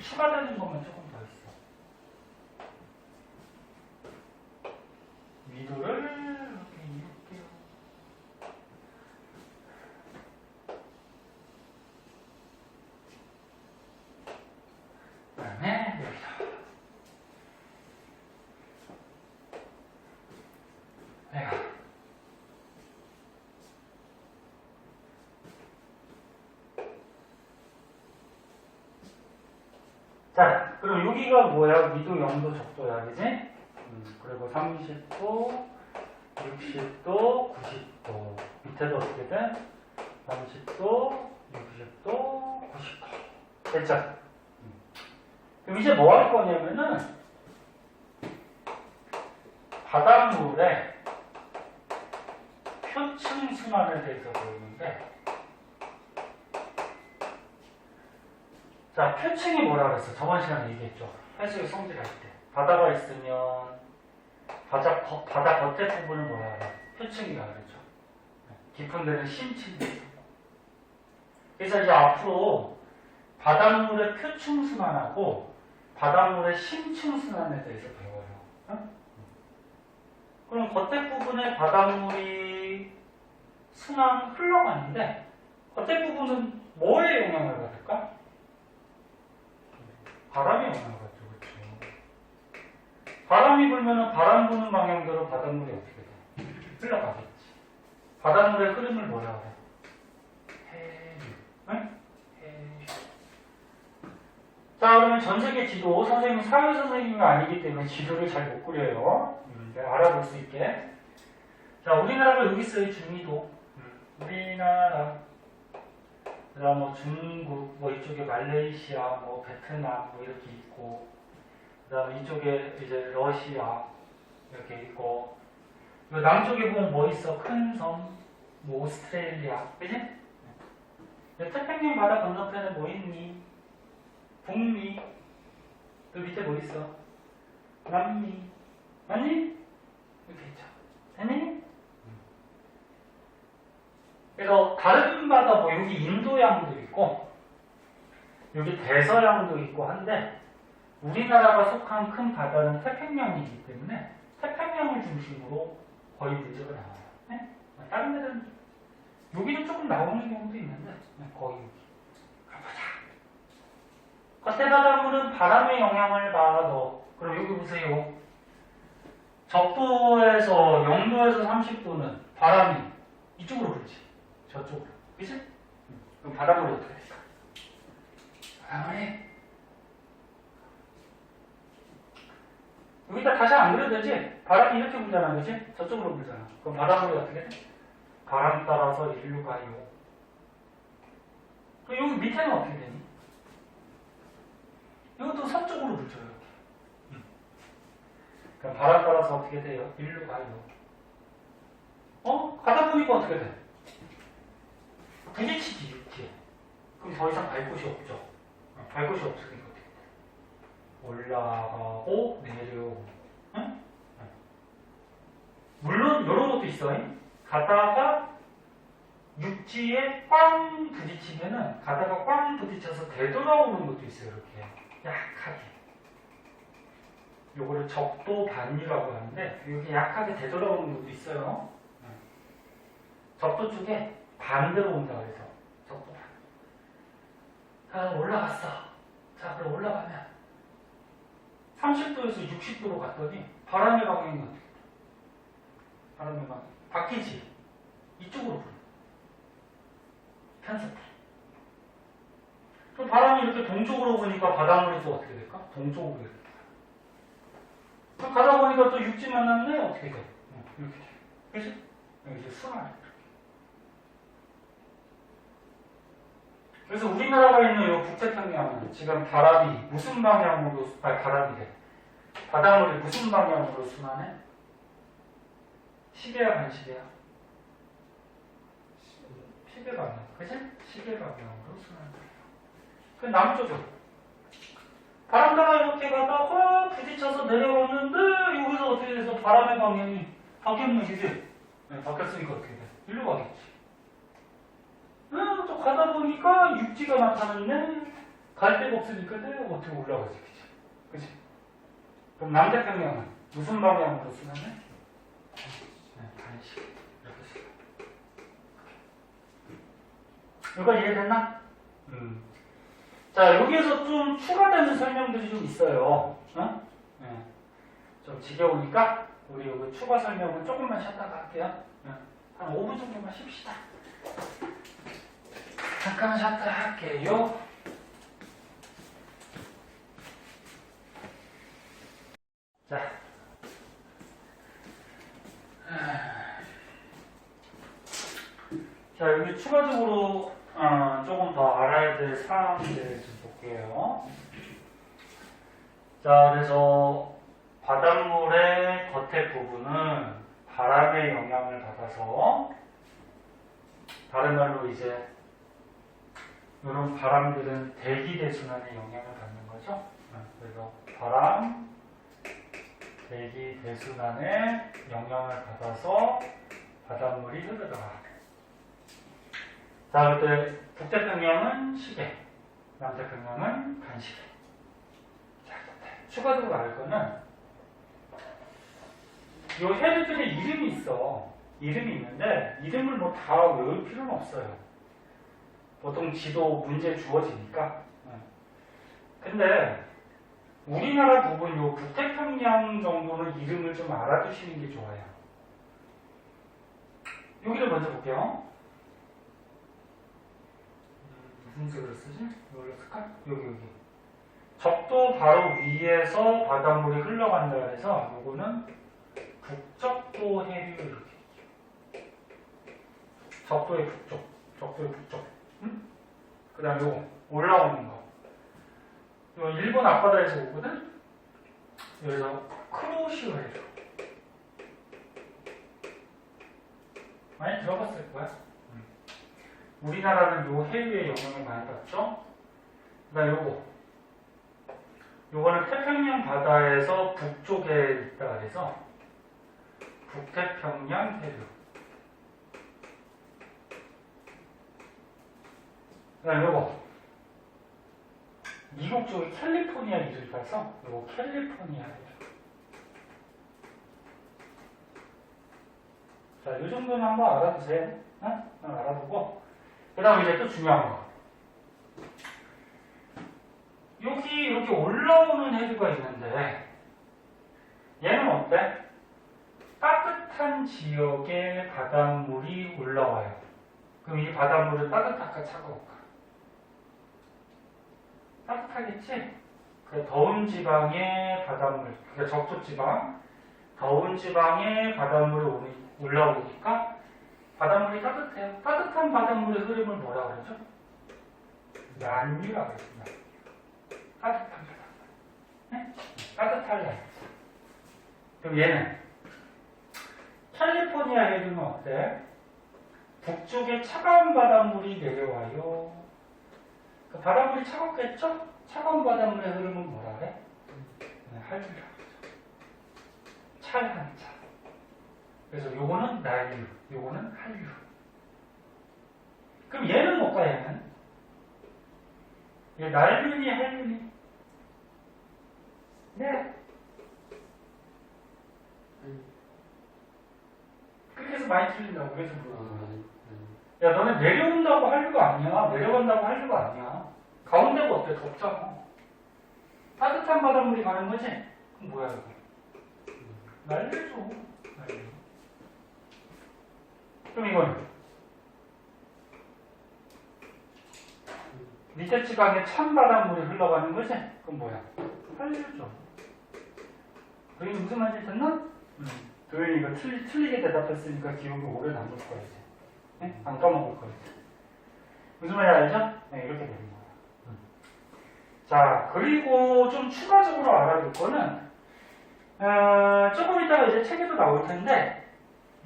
[SPEAKER 1] 추가되는 것만 조금 더 있어. 위도를 이렇게 이을게요. 그 다음에 여기다. 내가 자, 그럼 여기가 뭐야? 위도 0도 적도야, 그지? 그리고 30도, 60도, 90도. 밑에도 어떻게 돼? 30도, 60도, 90도. 됐죠? 그럼 이제 뭐 할 거냐면은, 바닷물의 표층 순환에 대해서 배우는데, 자, 표층이 뭐라 그랬어? 저번 시간에 얘기했죠. 해수욕 성질할 때. 바다가 있으면, 바다 겉에 부분을 뭐라 그래? 표층이라 그랬죠. 깊은 데는 심층이. 그래서 이제 앞으로 바닷물의 표층 순환하고 바닷물의 심층 순환에 대해서 배워요. 응? 그럼 겉에 부분에 바닷물이 순환 흘러가는데, 겉에 부분은 뭐에 영향을 받을까? 바람이 영향을 받죠, 그렇죠? 바람이 불면은 바람 부는 방향대로 바닷물이 어떻게 돼? 흘러가겠지. 바닷물의 흐름을 뭐라 그래? 해류. 응? 해류. 자, 그러면 전 세계 지도, 선생님은 사회 선생님이 아니기 때문에 지도를 잘 못 그려요. 알아볼 수 있게. 자, 우리나라가 여기 있어요, 중위도. 우리나라. 그 다음 뭐 중국, 뭐 이쪽에 말레이시아, 뭐 베트남, 뭐 이렇게 있고, 그 다음에 이쪽에 이제 러시아, 이렇게 있고, 남쪽에 보면 뭐 있어? 큰 섬, 뭐 오스트레일리아, 그지? 태평양 바다 건너편에 뭐 있니? 북미, 또 밑에 뭐 있어? 남미, 맞니? 이렇게 있죠. 됐니? 그래서 다른 바다 뭐 여기 인도양도 있고 여기 대서양도 있고 한데 우리나라가 속한 큰 바다는 태평양이기 때문에 태평양을 중심으로 거의 문제가 나와요. 네? 다른 데는 여기는 조금 나오는 경우도 있는데 거의 여기. 가보자. 겉에 바닷물은 바람의 영향을 받아. 그럼 여기 보세요. 적도에서 0도에서 30도는 바람이 이쪽으로 불지. 저쪽으로. 그치? 그럼 바닷물이 어떻게 될까? 바람이 여기다 다시 안 그려도 되지? 바람이 이렇게 불잖아, 그치? 저쪽으로 불잖아. 그럼 바닷물이 어떻게 돼? 바람 따라서 일로 가요. 그럼 여기 밑에는 어떻게 되니? 이것도 서쪽으로 불죠, 이렇게. 그럼 바람 따라서 어떻게 돼요? 일로 가요. 가다 보니까 어떻게 돼? 부딪히지, 육지에. 그럼 더 이상 갈 곳이 없죠. 갈 곳이 없으니까 어떻게 돼? 올라가고, 내려오고. 응? 물론, 이런 것도 있어요. 가다가 육지에 꽝 부딪히면은, 가다가 꽝 부딪혀서 되돌아오는 것도 있어요, 이렇게. 약하게. 요거를 적도 반유라고 하는데, 이렇게 약하게 되돌아오는 것도 있어요. 적도 쪽에 반대로 온다 그래서 적도 반. 올라갔어. 자, 그럼 올라가면 30도에서 60도로 갔더니 바람의 방향이 어떻게 돼? 바람의 방향 바뀌지. 이쪽으로 불어. 편습해. 그럼 바람이 이렇게 동쪽으로 부니까 바닷물이 또 어떻게 될까? 동쪽으로 이렇게. 그럼 가다 보니까 또 육지 만났네? 어떻게 돼? 이렇게 돼. 그치? 여기 이제 순환. 그래서 우리나라가 있는 이 북태평양은 지금 바람이 무슨 방향으로, 바람이래. 바닷물이 무슨 방향으로 순환해? 시계야, 반시계야? 시계 방향. 그치? 시계 방향으로 순환돼요. 그 남쪽은 바람 따라 이렇게 가다가 부딪혀서 내려오는데 여기서 어떻게 돼서 바람의 방향이 바뀌었는 거지? 바뀌었으니까 어떻게 돼? 일로 가겠지. 또 가다 보니까 육지가 나타났네. 갈 데가 없으니까 내가 어떻게 올라가지, 그치? 그치? 그럼 남태평양은 무슨 방향으로 쓰냐면 간식. 이렇게 써. 이거 이해됐나? 자, 여기에서 좀 추가되는 설명들이 좀 있어요. 좀 지겨우니까 우리 여기 추가 설명은 조금만 쉬었다가 할게요. 한 5분 정도만 쉽시다. 잠깐 쉬었다 할게요. 자, 여기 추가적으로 조금 더 알아야 될 사항들 좀 볼게요. 자, 그래서 바닷물의 겉에 부분은 바람의 영향을 받아서, 다른 말로 이제 이런 바람들은 대기 대순환의 영향을 받는 거죠. 그래서 바람, 대기 대순환의 영향을 받아서 바닷물이 흐르더라. 자, 그때 북태평양은 시계, 남태평양은 간시계. 자, 추가적으로 알 거는 이 해류들의 이름이 있어. 이름이 있는데 이름을 뭐 다 외울 필요는 없어요. 보통 지도 문제 주어지니까. 근데 우리나라 부분 요 북태평양 정도는 이름을 좀 알아두시는 게 좋아요. 여기를 먼저 볼게요. 무슨 색으로 쓰지? 이걸로 쓸까? 여기. 적도 바로 위에서 바닷물이 흘러간다 해서 요거는 북적도 해류 이렇게. 적도의 북쪽. 그 다음에 요거 올라오는 거. 요 일본 앞바다에서 오거든? 여기서 크로시오 해류. 많이 들어봤을 거야. 우리나라는 요 해류의 영향을 많이 받죠? 그 다음에 요거는 태평양 바다에서 북쪽에 있다 그래서 북태평양 해류. 그 다음에 요거 미국 쪽에 캘리포니아 이름이라서 요거 캘리포니아 해류. 자, 요 정도는 한번 알아두세요. 알아두고 그 다음에 이제 또 중요한 거. 여기 이렇게 올라오는 해류가 있는데 얘는 어때? 따뜻한 지역의 바닷물이 올라와요. 그럼 이 바닷물은 따뜻할까 차가울까? 따뜻하겠지? 그 더운 지방의 바닷물, 그러니까 적도 지방, 더운 지방의 바닷물이 올라오니까 바닷물이 따뜻해요. 따뜻한 바닷물의 흐름을 뭐라 그러죠? 난류라고 그랬습니다. 따뜻한 바닷물. 네? 따뜻할래. 그럼 얘는 캘리포니아 해류는 어때? 북쪽에 차가운 바닷물이 내려와요. 그 바닷물이 차갑겠죠? 차가운 바닷물의 흐름은 뭐라 그래? 한류라고 그러죠. 찰한차. 그래서 요거는 난류, 요거는 한류. 그럼 얘는 뭘까, 얘는? 얘 난류니 한류니? 네. 그렇게 해서 많이 틀린다고. 그래서 야, 너네 내려온다고 한류가 아니야. 내려간다고 한류가 아니야. 가운데가 어때? 덥잖아. 따뜻한 바닷물이 가는 거지? 그럼 뭐야, 이거? 난류죠. 난류. 그럼 이거는 밑에 지방에 찬 바닷물이 흘러가는 거지? 그럼 뭐야? 한류죠. 도현이 무슨 말인지 됐나? 도현이가 틀리게 대답했으니까 기억이 오래 남을 거야 이제. 네? 안 까먹을 거야 이제. 무슨 말인지 알죠? 네, 이렇게 되는 거야. 자, 그리고 좀 추가적으로 알아둘 거는 조금 이따가 이제 책에도 나올 텐데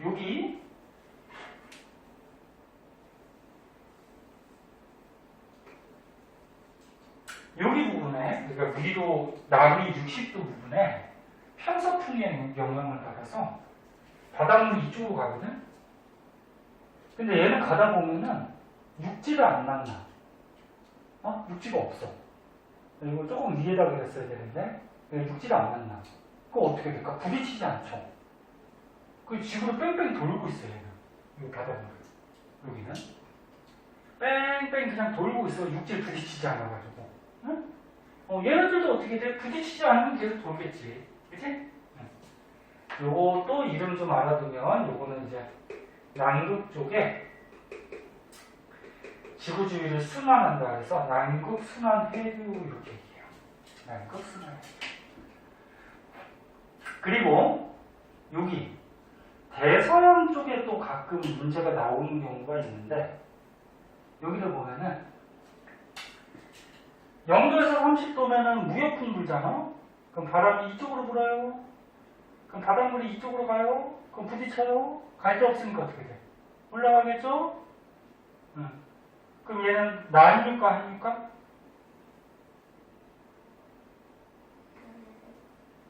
[SPEAKER 1] 여기 부분에, 그러니까 위로 남위 60도 부분에 편서풍의 영향을 받아서 바닷물이 이쪽으로 가거든? 근데 얘는 가다 보면은 육지가 안 만나. 육지가 없어. 이거 조금 위에다 그랬어야 되는데 육지가 안 만나. 그거 어떻게 될까? 부딪히지 않죠. 그 지구를 뺑뺑 돌고 있어요. 얘는. 이 바닥은. 여기는. 뺑뺑 그냥 돌고 있어. 육지를 부딪히지 않아가지고. 응? 얘네들도 어떻게 돼? 부딪히지 않으면 계속 돌겠지. 그치? 응. 요것도 이름 좀 알아두면 요거는 이제 남극 쪽에 지구 주위를 순환한다 해서 남극 순환 해류 이렇게 얘기해요. 남극 순환 해류. 그리고 여기 대서양 쪽에 또 가끔 문제가 나오는 경우가 있는데 여기를 보면은 0도에서 30도면은 무역풍 불잖아? 그럼 바람이 이쪽으로 불어요? 그럼 바닷물이 이쪽으로 가요? 그럼 부딪혀요? 갈 데 없으니까 어떻게 돼? 올라가겠죠? 응. 그럼 얘는 난입니까? 아닙니까?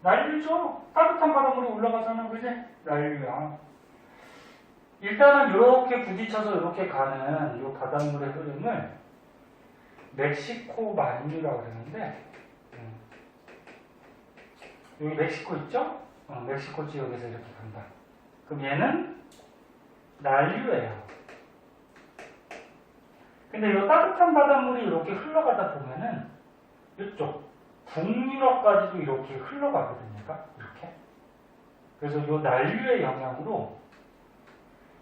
[SPEAKER 1] 난류죠? 따뜻한 바닷물이 올라가잖아, 그지? 난류야. 일단은 이렇게 부딪혀서 이렇게 가는 이 바닷물의 흐름을 멕시코 만류라고 그러는데, 여기 멕시코 있죠? 멕시코 지역에서 이렇게 간다. 그럼 얘는 난류예요. 근데 이 따뜻한 바닷물이 이렇게 흘러가다 보면은 이쪽 북유럽까지도 이렇게 흘러가거든요. 이렇게. 그래서 이 난류의 영향으로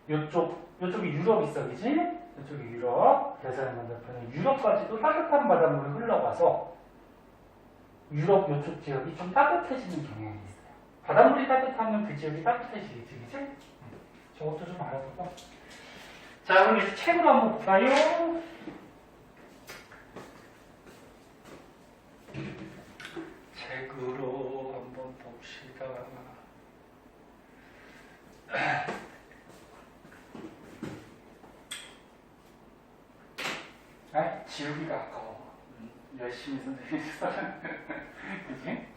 [SPEAKER 1] 이쪽이 유럽 있어, 그지? 이쪽이 유럽, 대서양 건너편은 유럽까지도 따뜻한 바닷물이 흘러가서 유럽 이쪽 지역이 좀 따뜻해지는 경향이 있어요. 바닷물이 따뜻하면 그 지역이 따뜻해지겠지, 그지? 저것도 좀 알아두고. 자, 그럼 이제 책으로 한번 볼까요? 책으로 한번 봅시다. 지우기가 아까워. 열심히 선생님이 써라. 그치? 네.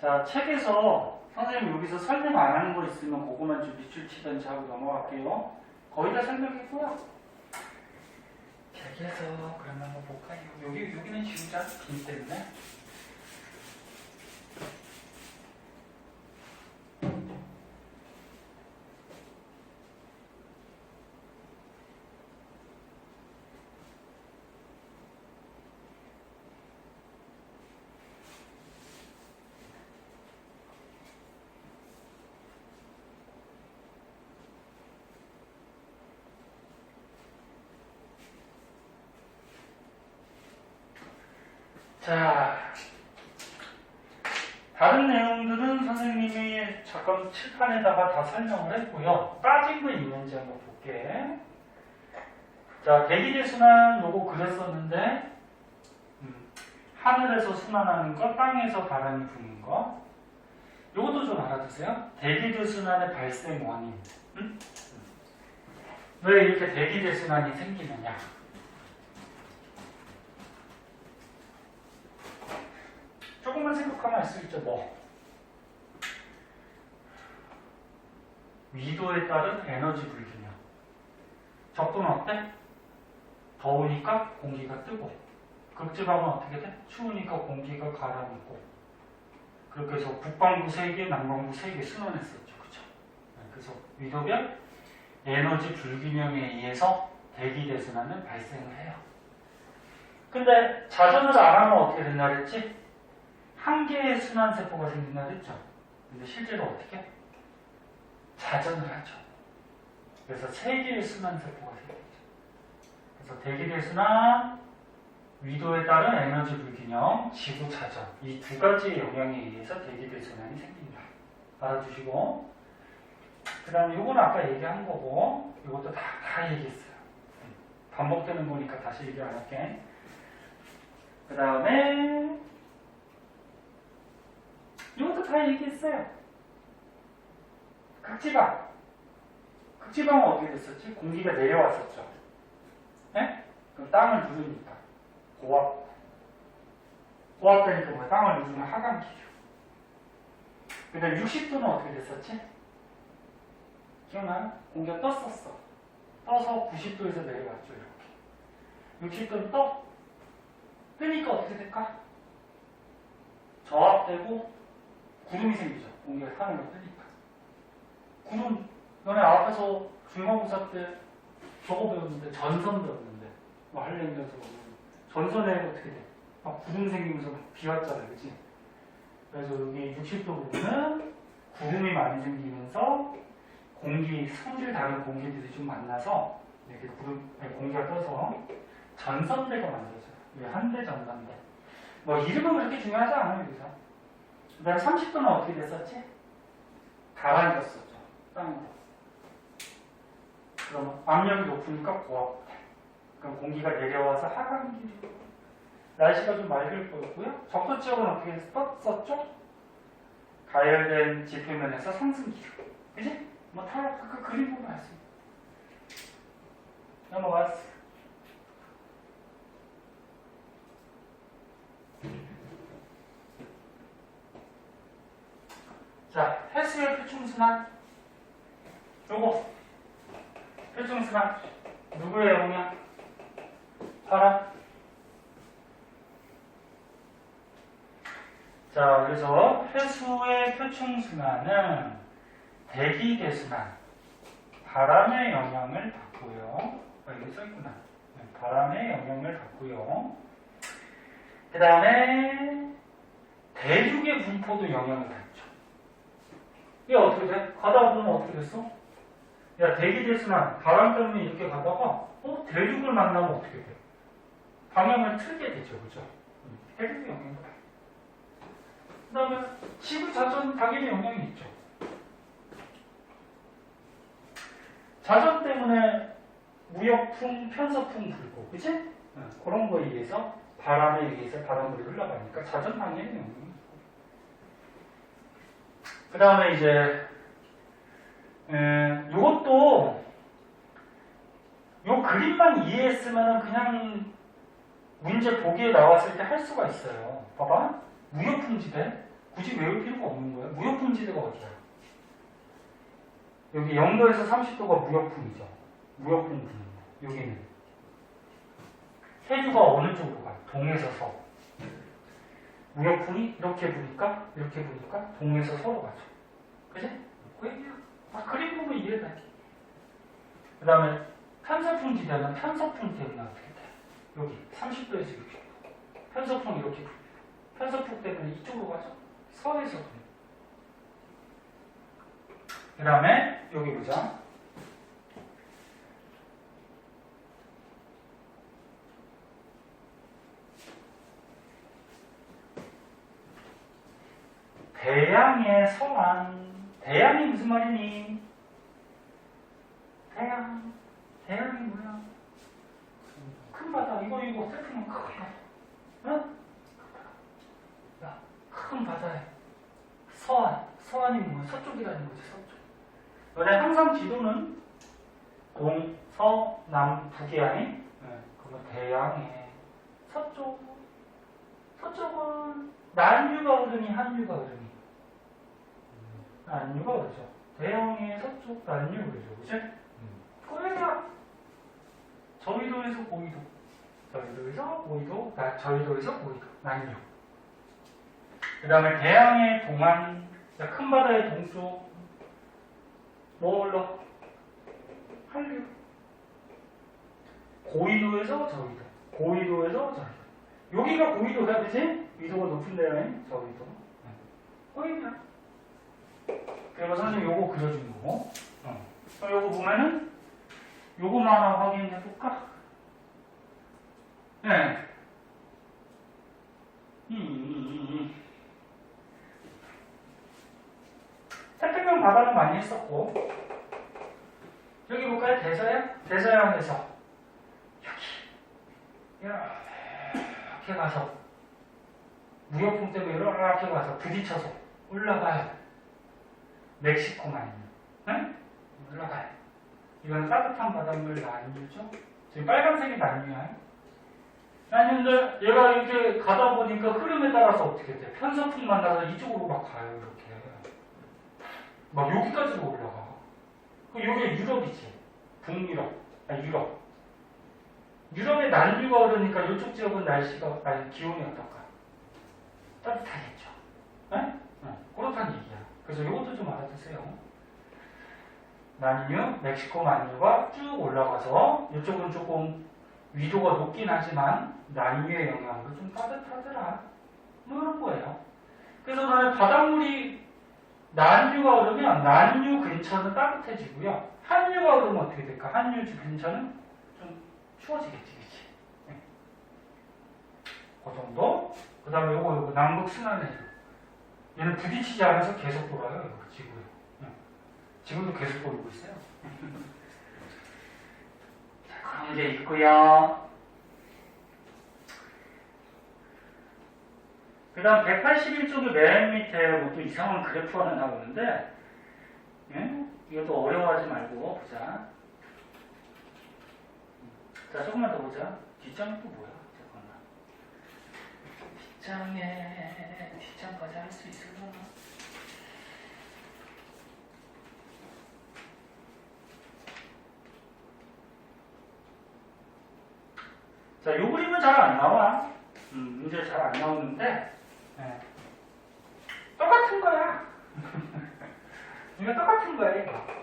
[SPEAKER 1] 자, 책에서 선생님 여기서 설명 안 하는 거 있으면 그거만 좀 밑줄 치던지 하고 넘어갈게요. 거의 다 설명했고요. 책에서 그러면 한번 볼까요? 여기는 지우자. 빈 때문에. 자, 다른 내용들은 선생님이 잠깐 칠판에다가 다 설명을 했고요. 빠진 거 있는지 한번 볼게. 자, 대기대 순환 요거 그랬었는데 하늘에서 순환하는 거, 땅에서 바람이 부는 거. 요것도 좀 알아두세요. 대기대 순환의 발생 원인. 왜 이렇게 대기대 순환이 생기느냐. 조금만 생각하면 알 수 있죠. 위도에 따른 에너지 불균형. 적도는 어때? 더우니까 공기가 뜨고, 극지방은 어떻게 돼? 추우니까 공기가 가라앉고. 그렇게 해서 북반구 3개, 남반구 3개 순환했었죠. 그쵸? 그래서 위도별 에너지 불균형에 의해서 대기대순환은 발생을 해요. 근데 자전을 안 하면 어떻게 된다 그랬지? 한 개의 순환세포가 생긴다 그랬죠? 근데 실제로 어떻게? 자전을 하죠. 그래서 3개의 순환세포가 생기죠. 그래서 대기대순환, 위도에 따른 에너지 불균형, 지구 자전, 이 두 가지의 영향에 의해서 대기대순환이 생긴다. 알아두시고, 그 다음에 이건 아까 얘기한 거고, 이것도 다 얘기했어요. 반복되는 거니까 다시 얘기 안 할게. 그 다음에 이것도 다 다 얘기했어요. 극지방. 극지방은 어떻게 됐었지? 공기가 내려왔었죠. 네? 그럼 땅을 누르니까 고압. 고압되니까 뭐 땅을 누르면 하강기죠. 그 다음에 60도는 어떻게 됐었지? 기억나요? 공기가 떴었어. 떠서 90도에서 내려왔죠. 이렇게. 60도는 뜨니까 어떻게 될까? 저압되고 구름이 생기죠. 공기가 하늘로 뜨니까. 구름, 너네 앞에서 중간고사 때 저거 배웠는데, 전선 배웠는데, 뭐 한랭에서 전선에 어떻게 돼? 막 구름 생기면서 비 왔잖아, 그치? 그래서 여기 60도 부분은 구름이 많이 생기면서 공기, 성질 다른 공기들이 좀 만나서 이렇게 공기가 떠서 전선대가 만들어져요. 이게 한대 전선대. 뭐 이름은 그렇게 중요하지 않아요, 여기서. 그 다음에 30도는 어떻게 됐었지? 가라앉았었죠. 땅으로. 그럼 압력이 높으니까 고압돼. 그럼 공기가 내려와서 하강기로. 날씨가 좀 맑을 거고요. 적도 지역은 어떻게 떴었죠? 가열된 지표면에서 상승기로. 그지? 뭐 다 그 그림 보면 알습니다. 넘어갔어. 자, 헬스의 표충순환. 요거. 표충순환. 누구의 영향? 바람. 자, 그래서 해수의 표충순환은 대기대순환, 바람의 영향을 받고요. 여기 써있구나. 바람의 영향을 받고요. 그 다음에 대륙의 분포도 영향을 받죠. 이게 어떻게 돼? 가다가 보면 어떻게 됐어? 야, 대기대순환, 바람 때문에 이렇게 가다가 대륙을 만나면 어떻게 돼? 방향을 틀게 되죠. 그죠? 대륙의 영향을 받죠. 그 다음에 지구 자전 당연히 영향이 있죠. 자전 때문에 무역풍, 편서풍 불고, 그치? 그런 거에 의해서 바람에 의해서 바람물이 흘러가니까 자전 당연히 영향이 있고. 그 다음에 이제 요것도 요 그림만 이해했으면 그냥 문제 보기에 나왔을 때 할 수가 있어요. 봐봐. 무역풍지대? 굳이 외울 필요가 없는 거예요. 무역풍지대가 어디야? 여기 0도에서 30도가 무역풍이죠. 무역풍 부는 거. 여기는. 해류가 어느 쪽으로 가요? 동에서 서. 무역풍이 이렇게 부니까 동에서 서로 가죠. 그지? 그 얘기야. 그림 보면 이해돼. 그 다음에 편서풍지대는 편서풍 때문에 어떻게 돼? 여기 30도에서 60도. 편서풍 이렇게 불. 편서풍 때문에 이쪽으로 가죠. 서에서 불. 그 다음에 여기 보자. 대양의 서안. 대양이 무슨 말이니? 대양이 뭐야? 큰 바다. 이거 세팅은 큰 바다. 응? 야, 큰 바다에 서안. 서안이 뭐야? 서쪽이라는 거지, 서쪽. 원래 항상 지도는 동, 서, 남, 북이 아닌? 그거 대양의 서쪽. 서쪽은 난류가 흐르니 한류가 흐르니? 난류가 흐르죠. 대양의 서쪽 난류 흐르죠. 그치? 꼬리야. 저위도에서 고위도. 저위도에서 고위도. 저위도에서 고위도. 난류. 그 다음에 대양의 동안, 큰 바다의 동쪽, 뭐 흘러? 한류. 고위도에서 저위도. 고위도에서 저위도. 여기가 고위도가 되지? 위도가 높은 데는 저위도. 꼬리야. 그리고 선생님 요거 그려준 거고. 요거 보면은 요거만 하나 확인해 볼까? 네. 태평양 바다는 많이 했었고, 여기 볼까요? 대서양? 대서양에서 여기 이렇게 가서 무역풍 때문에 이렇게 가서 부딪혀서 올라가요. 멕시코 난류. 네? 올라가요. 이건 따뜻한 바닷물 난류죠. 지금 빨간색이 난류야. 난류인데 얘가 이렇게 가다 보니까 흐름에 따라서 어떻게 돼? 편서풍 만나서 이쪽으로 막 가요. 이렇게. 막 여기까지도 올라가. 여기 유럽이지. 북유럽. 유럽. 유럽에 난류가 오르니까 이쪽 지역은 기온이 어떨까? 따뜻하겠죠. 네? 그렇다는 얘기야. 그래서 이것도 좀 알아두세요. 난류, 멕시코 난류가 쭉 올라가서 이쪽은 조금 위도가 높긴 하지만 난류의 영향으로 좀 따뜻하더라. 뭐 이런 거예요. 그래서 나는 바닷물이 난류가 오르면 난류 근처는 따뜻해지고요. 한류가 오르면 어떻게 될까? 한류 근처는 좀 추워지겠지, 그치? 네. 그 정도. 그 다음에 요거 남극 순환해류. 얘는 부딪히지 않아서 계속 돌아요, 이거 지구에. 네. 지금도 계속 돌고 있어요. 자, 그런 게 있고요. 그 다음 181쪽의 맨 밑에 뭐 또 이상한 그래프 하나 나오는데, 예? 이것도 어려워하지 말고 보자. 자, 조금만 더 보자. 뒷장이 또 뭐야? 잠깐만. 뒷장까지 할 수 있을까? 자, 요 그림은 잘 안 나와. 문제 잘 안 나오는데, 네. 똑같은 거야. 이거 똑같은 거야, 이거.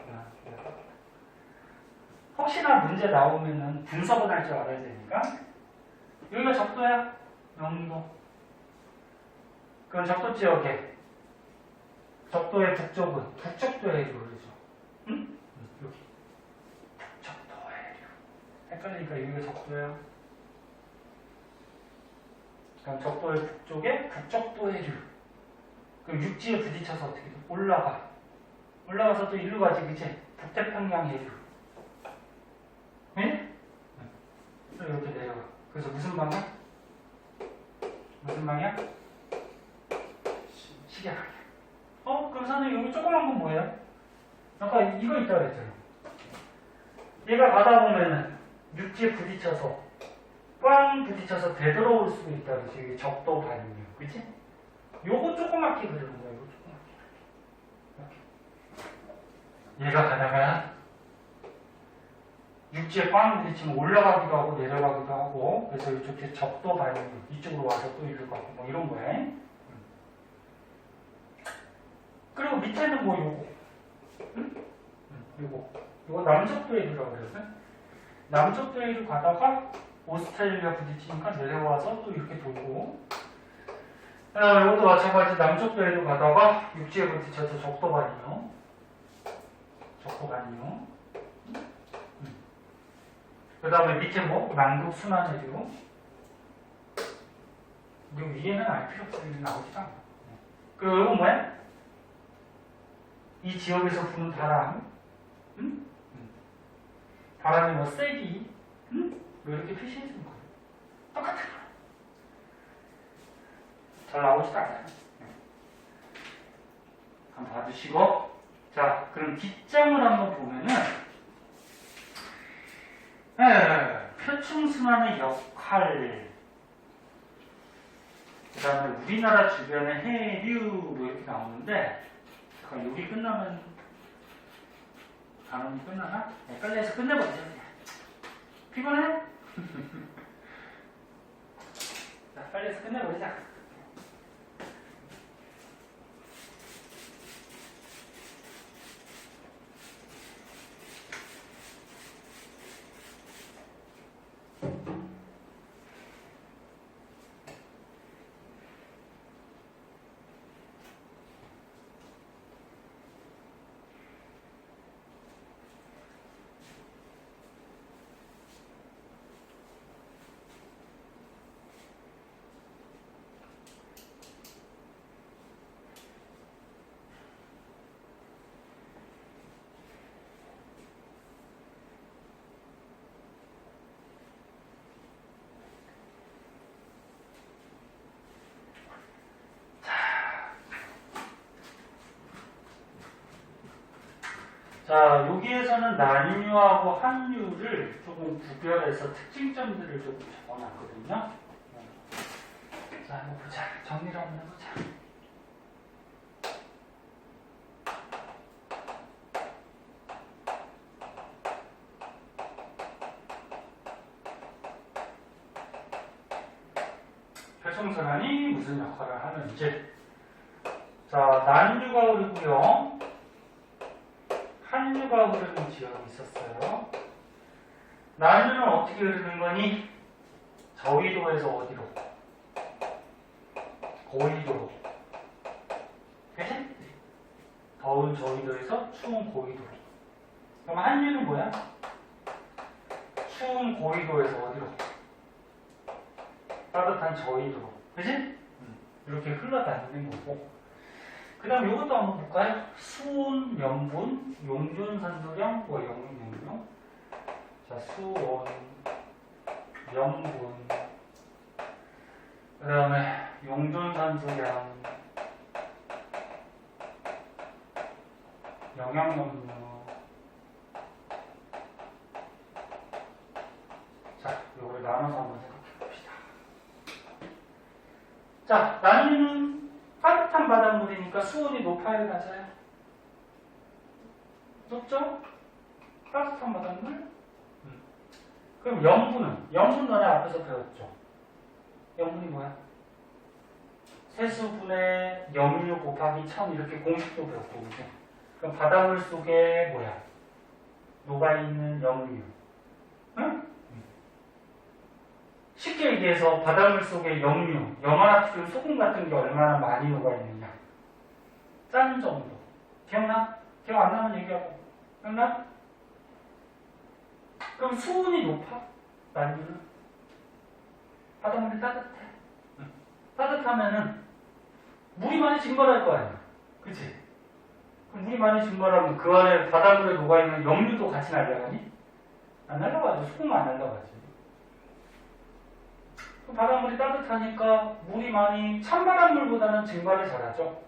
[SPEAKER 1] 혹시나 문제 나오면은 분석은 할 줄 알아야 되니까. 여기가 적도야. 영도. 그럼 적도 지역에 적도의 북쪽은 북적도의 해류 그러죠. 응? 여기 북적도의 해류. 헷갈리니까 여기가 적도야. 그럼 적도의 북쪽에 북적도의 해류. 그럼 육지에 부딪혀서 어떻게 돼? 올라가. 올라가서 또 일로 가지, 그치? 북태평양 해류. 네? 이렇게 내려가. 그래서 무슨 방향? 무슨 방향? 시계방향. 그럼 선생님 여기 조그만 건 뭐예요? 아까 이거 있다 그랬잖아요. 얘가 가다 보면은 육지에 부딪혀서 꽝 부딪혀서 되돌아올 수도 있다 그랬죠. 이게 적도 반응이에요. 그치? 요거 조그맣게 그리는 거야. 요거 조그맣게. 이렇게. 얘가 가다가 육지에 꽝 부딪히면 올라가기도 하고 내려가기도 하고, 그래서 이쪽에 적도 반응이 이쪽으로 와서 또 이리로 가고 뭐 이런 거예요. 그리고 밑에는 뭐 요거. 응? 요거 남적도해류라고 그래서 남적도해류 가다가 오스트레일리아 부딪히니까 내려와서 또 이렇게 돌고, 이것도 마찬가지 남적도해류 가다가 육지에 부딪혀서 적도반이요. 적도반이요. 그 다음에 밑에 뭐 남극 순환해류. 이 위에는 알 필요 없어요. 나오지도 않아. 그리고 이건 뭐야? 이 지역에서 부는 바람. 응? 바람의 뭐 세기. 응? 뭐 이렇게 표시해주는 거예요. 똑같은 거예요. 잘 나오지도 않아요. 한번 봐주시고. 자, 그럼 뒷장을 한번 보면은, 표층순환의 역할, 그 다음에 우리나라 주변의 해류, 뭐 이렇게 나오는데, 여기 끝나면, 단원이 끝나나? 빨리 해서 끝내버리자, 그냥. 피곤해? 자, 빨리 해서 끝내버리자. 자, 여기에서는 난류하고 한류를 조금 구별해서 특징점들을 조금 적어놨거든요. 자, 한번 보자. 정리를 한번 해보자. 표정선언이 무슨 역할을 하는지. 자, 난류가 흐르고요. 한류가 흐르는 지역이 있었어요. 난류는 어떻게 흐르는 거니? 저위도에서 어디로? 고위도로. 그치? 더운 저위도에서 추운 고위도로. 그럼 한류는 뭐야? 추운 고위도에서 어디로? 따뜻한 저위도로. 그치? 이렇게 흘러다니는 거고. 그 다음 이것도 한번 볼까요? 수온, 염분, 용존산소량, 영용용. 자, 수온, 염분, 그 다음에 용존산소량, 영양염료. 자, 이걸 나눠서 한번 생각해 봅시다. 자, 난이는 따뜻한 바닷물이니까 수온이 높아야 낮아요? 높죠? 따뜻한 바닷물? 그럼 염분은? 염분 너네 앞에서 배웠죠? 염분이 뭐야? 세수분의 염류 곱하기 1000 이렇게 공식도 배웠고, 그죠? 그럼 바닷물 속에 뭐야? 녹아있는 염류. 응? 쉽게 얘기해서 바닷물 속에 염류, 염화합수 소금 같은 게 얼마나 많이 녹아있느냐. 짠 정도. 기억나? 기억 안 나면 얘기하고. 기억나? 그럼 수온이 높아? 난류는? 바닷물이 따뜻해. 따뜻하면은 물이 많이 증발할 거 아니야. 그치? 그럼 물이 많이 증발하면 그 안에 바닷물에 녹아있는 염류도 같이 날아가니? 안 날아가죠. 소금 안 날아가지. 바닷물이 따뜻하니까 물이 많이 찬바닷물보다는 증발을 잘하죠.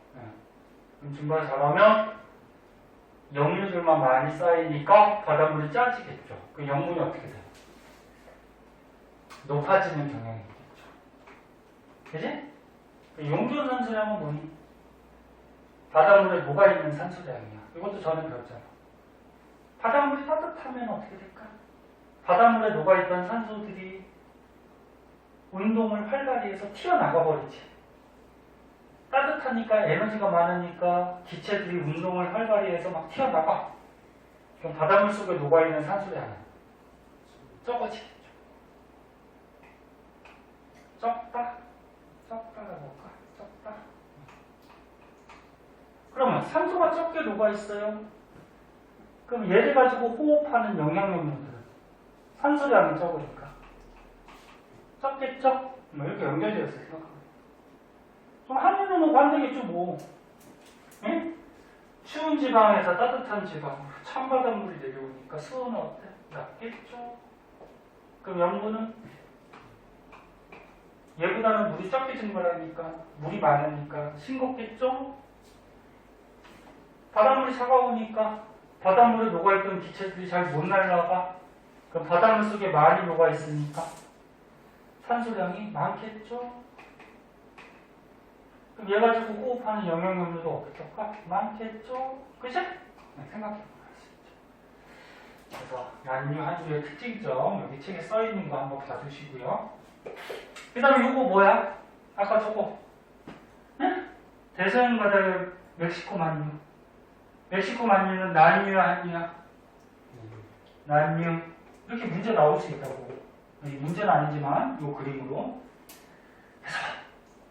[SPEAKER 1] 그럼 증발을 잘하면 염류들만 많이 쌓이니까 바닷물이 짜지겠죠. 그 염분이 어떻게 돼요? 높아지는 경향이 있겠죠. 그지? 용존산소량은 뭐니? 바닷물에 녹아있는 산소량이야. 이것도 전에 배웠잖아. 바닷물이 따뜻하면 어떻게 될까? 바닷물에 녹아있던 산소들이 운동을 활발히 해서 튀어나가 버리지. 따뜻하니까 에너지가 많으니까 기체들이 운동을 활발히 해서 막 튀어나가. 그럼 바닷물 속에 녹아있는 산소량은 적어지겠죠. 적다? 적다가 뭘까? 적다? 그러면 산소가 적게 녹아있어요. 그럼 얘를 가지고 호흡하는 영양용료들은 산소량이 적으니까 적겠죠? 뭐 이렇게 연결되어 있어요. 생각하면. 그럼 한류는 뭐 반대겠죠, 뭐. 응? 추운 지방에서 따뜻한 지방으로 찬바닷물이 내려오니까 수온은 어때? 낮겠죠? 그럼 염분은? 얘보다는 물이 적게 증발하니까, 물이 많으니까 싱겁겠죠? 바닷물이 차가우니까 바닷물에 녹아있던 기체들이 잘 못 날아가. 그럼 바닷물 속에 많이 녹아있으니까 산소량이 많겠죠? 그럼 얘 가지고 호흡하는 영양염료도 없겠까? 많겠죠? 그치? 네, 생각해보면 알 수 있죠. 그래서 난류, 한류의 특징점 여기 책에 써있는 거 한번 봐주시고요. 그 다음에 이거 뭐야? 아까 저거 응? 대서양 바다의 멕시코 만류. 멕시코 만류는 난류야, 한류야? 난류. 이렇게 문제 나올 수 있다고. 문제는 아니지만 이 그림으로. 그래서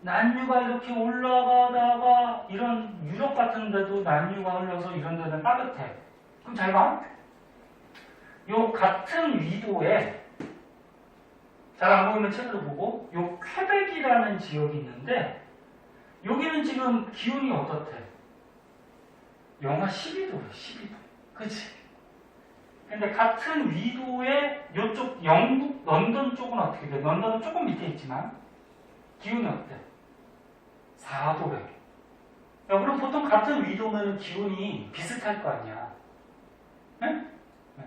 [SPEAKER 1] 난류가 이렇게 올라가다가 이런 유럽 같은 데도 난류가 흘러서 이런 데는 따뜻해. 그럼 잘 봐. 요 같은 위도에 잘 안 보이면 책으로 보고 요 퀘벡이라는 지역이 있는데 여기는 지금 기온이 어떻대? 영하 12도래. 12도. 그치? 근데 같은 위도의 이쪽 영국, 런던 쪽은 어떻게 돼? 런던은 조금 밑에 있지만 기온이 어때? 4도래. 야, 그럼 보통 같은 위도면 기온이 비슷할 거 아니야. 네? 네.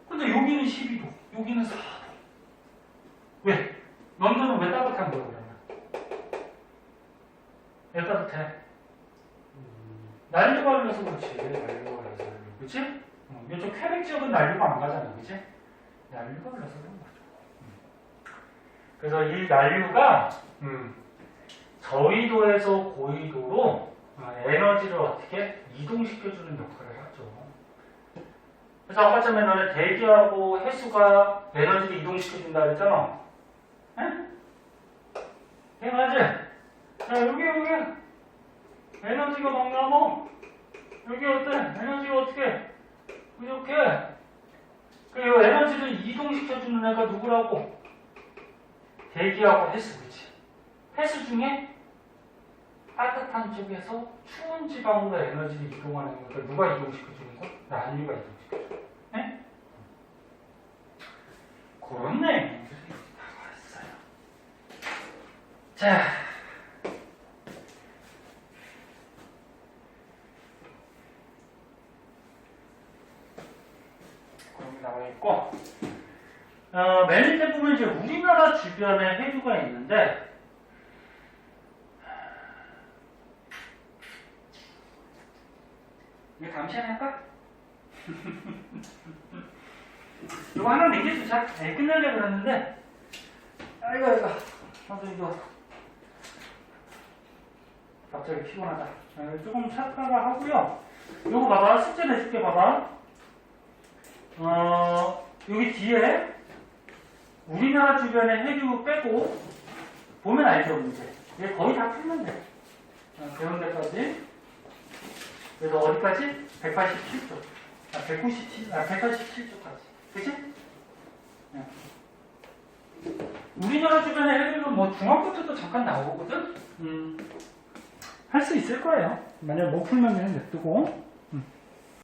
[SPEAKER 1] 근데 여기는 12도, 여기는 4도. 왜? 런던은 왜 따뜻한 거야, 그러면? 왜 따뜻해? 난류가 흘러서 그렇지. 난류가 흘러서. 그치? 이쪽 퀘벡 지역은 난류가 안 가잖아. 그치? 난류가 흘러서 그런 거죠. 그래서 이 난류가, 저위도에서 고위도로 에너지를 어떻게 이동시켜주는 역할을 하죠. 그래서 아까 전에 너네 대기하고 해수가 에너지를 이동시켜준다 그랬잖아. 응? 예, 맞지? 자, 여기. 에너지가 막 남아. 여기 어때? 에너지가 어떻게? 이렇게. 그 에너지를 이동시켜주는 애가 누구라고? 대기하고 해수, 그치? 해수 중에 따뜻한 쪽에서 추운 지방으로 에너지를 이동하는 거니까 누가 이동시켜주는 거? 난류가 이동시켜줘. 네? 그런 내용들이 나와 있어요. 자. 그런 게 나와 있고, 맨 밑에 보면 이제 우리나라 주변에 해류가 있는데, 이거 다음 시간에 할까? 이거 하나 남겨두자. 끝내려고 그랬는데, 아이고. 나도 이거, 갑자기 피곤하다. 조금 찾다가 하고요. 이거 봐봐. 숙제 내줄게, 봐봐. 여기 뒤에, 우리나라 주변에 해류 빼고, 보면 알죠, 문제. 얘 거의 다 풀면 돼. 배운 데까지. 그래서 어디까지? 187쪽. 187쪽까지. 그치? 네. 우리나라 주변의 해류는 뭐 중학교 때도 잠깐 나오거든? 할 수 있을 거예요. 만약 못 풀면 그냥 냅두고.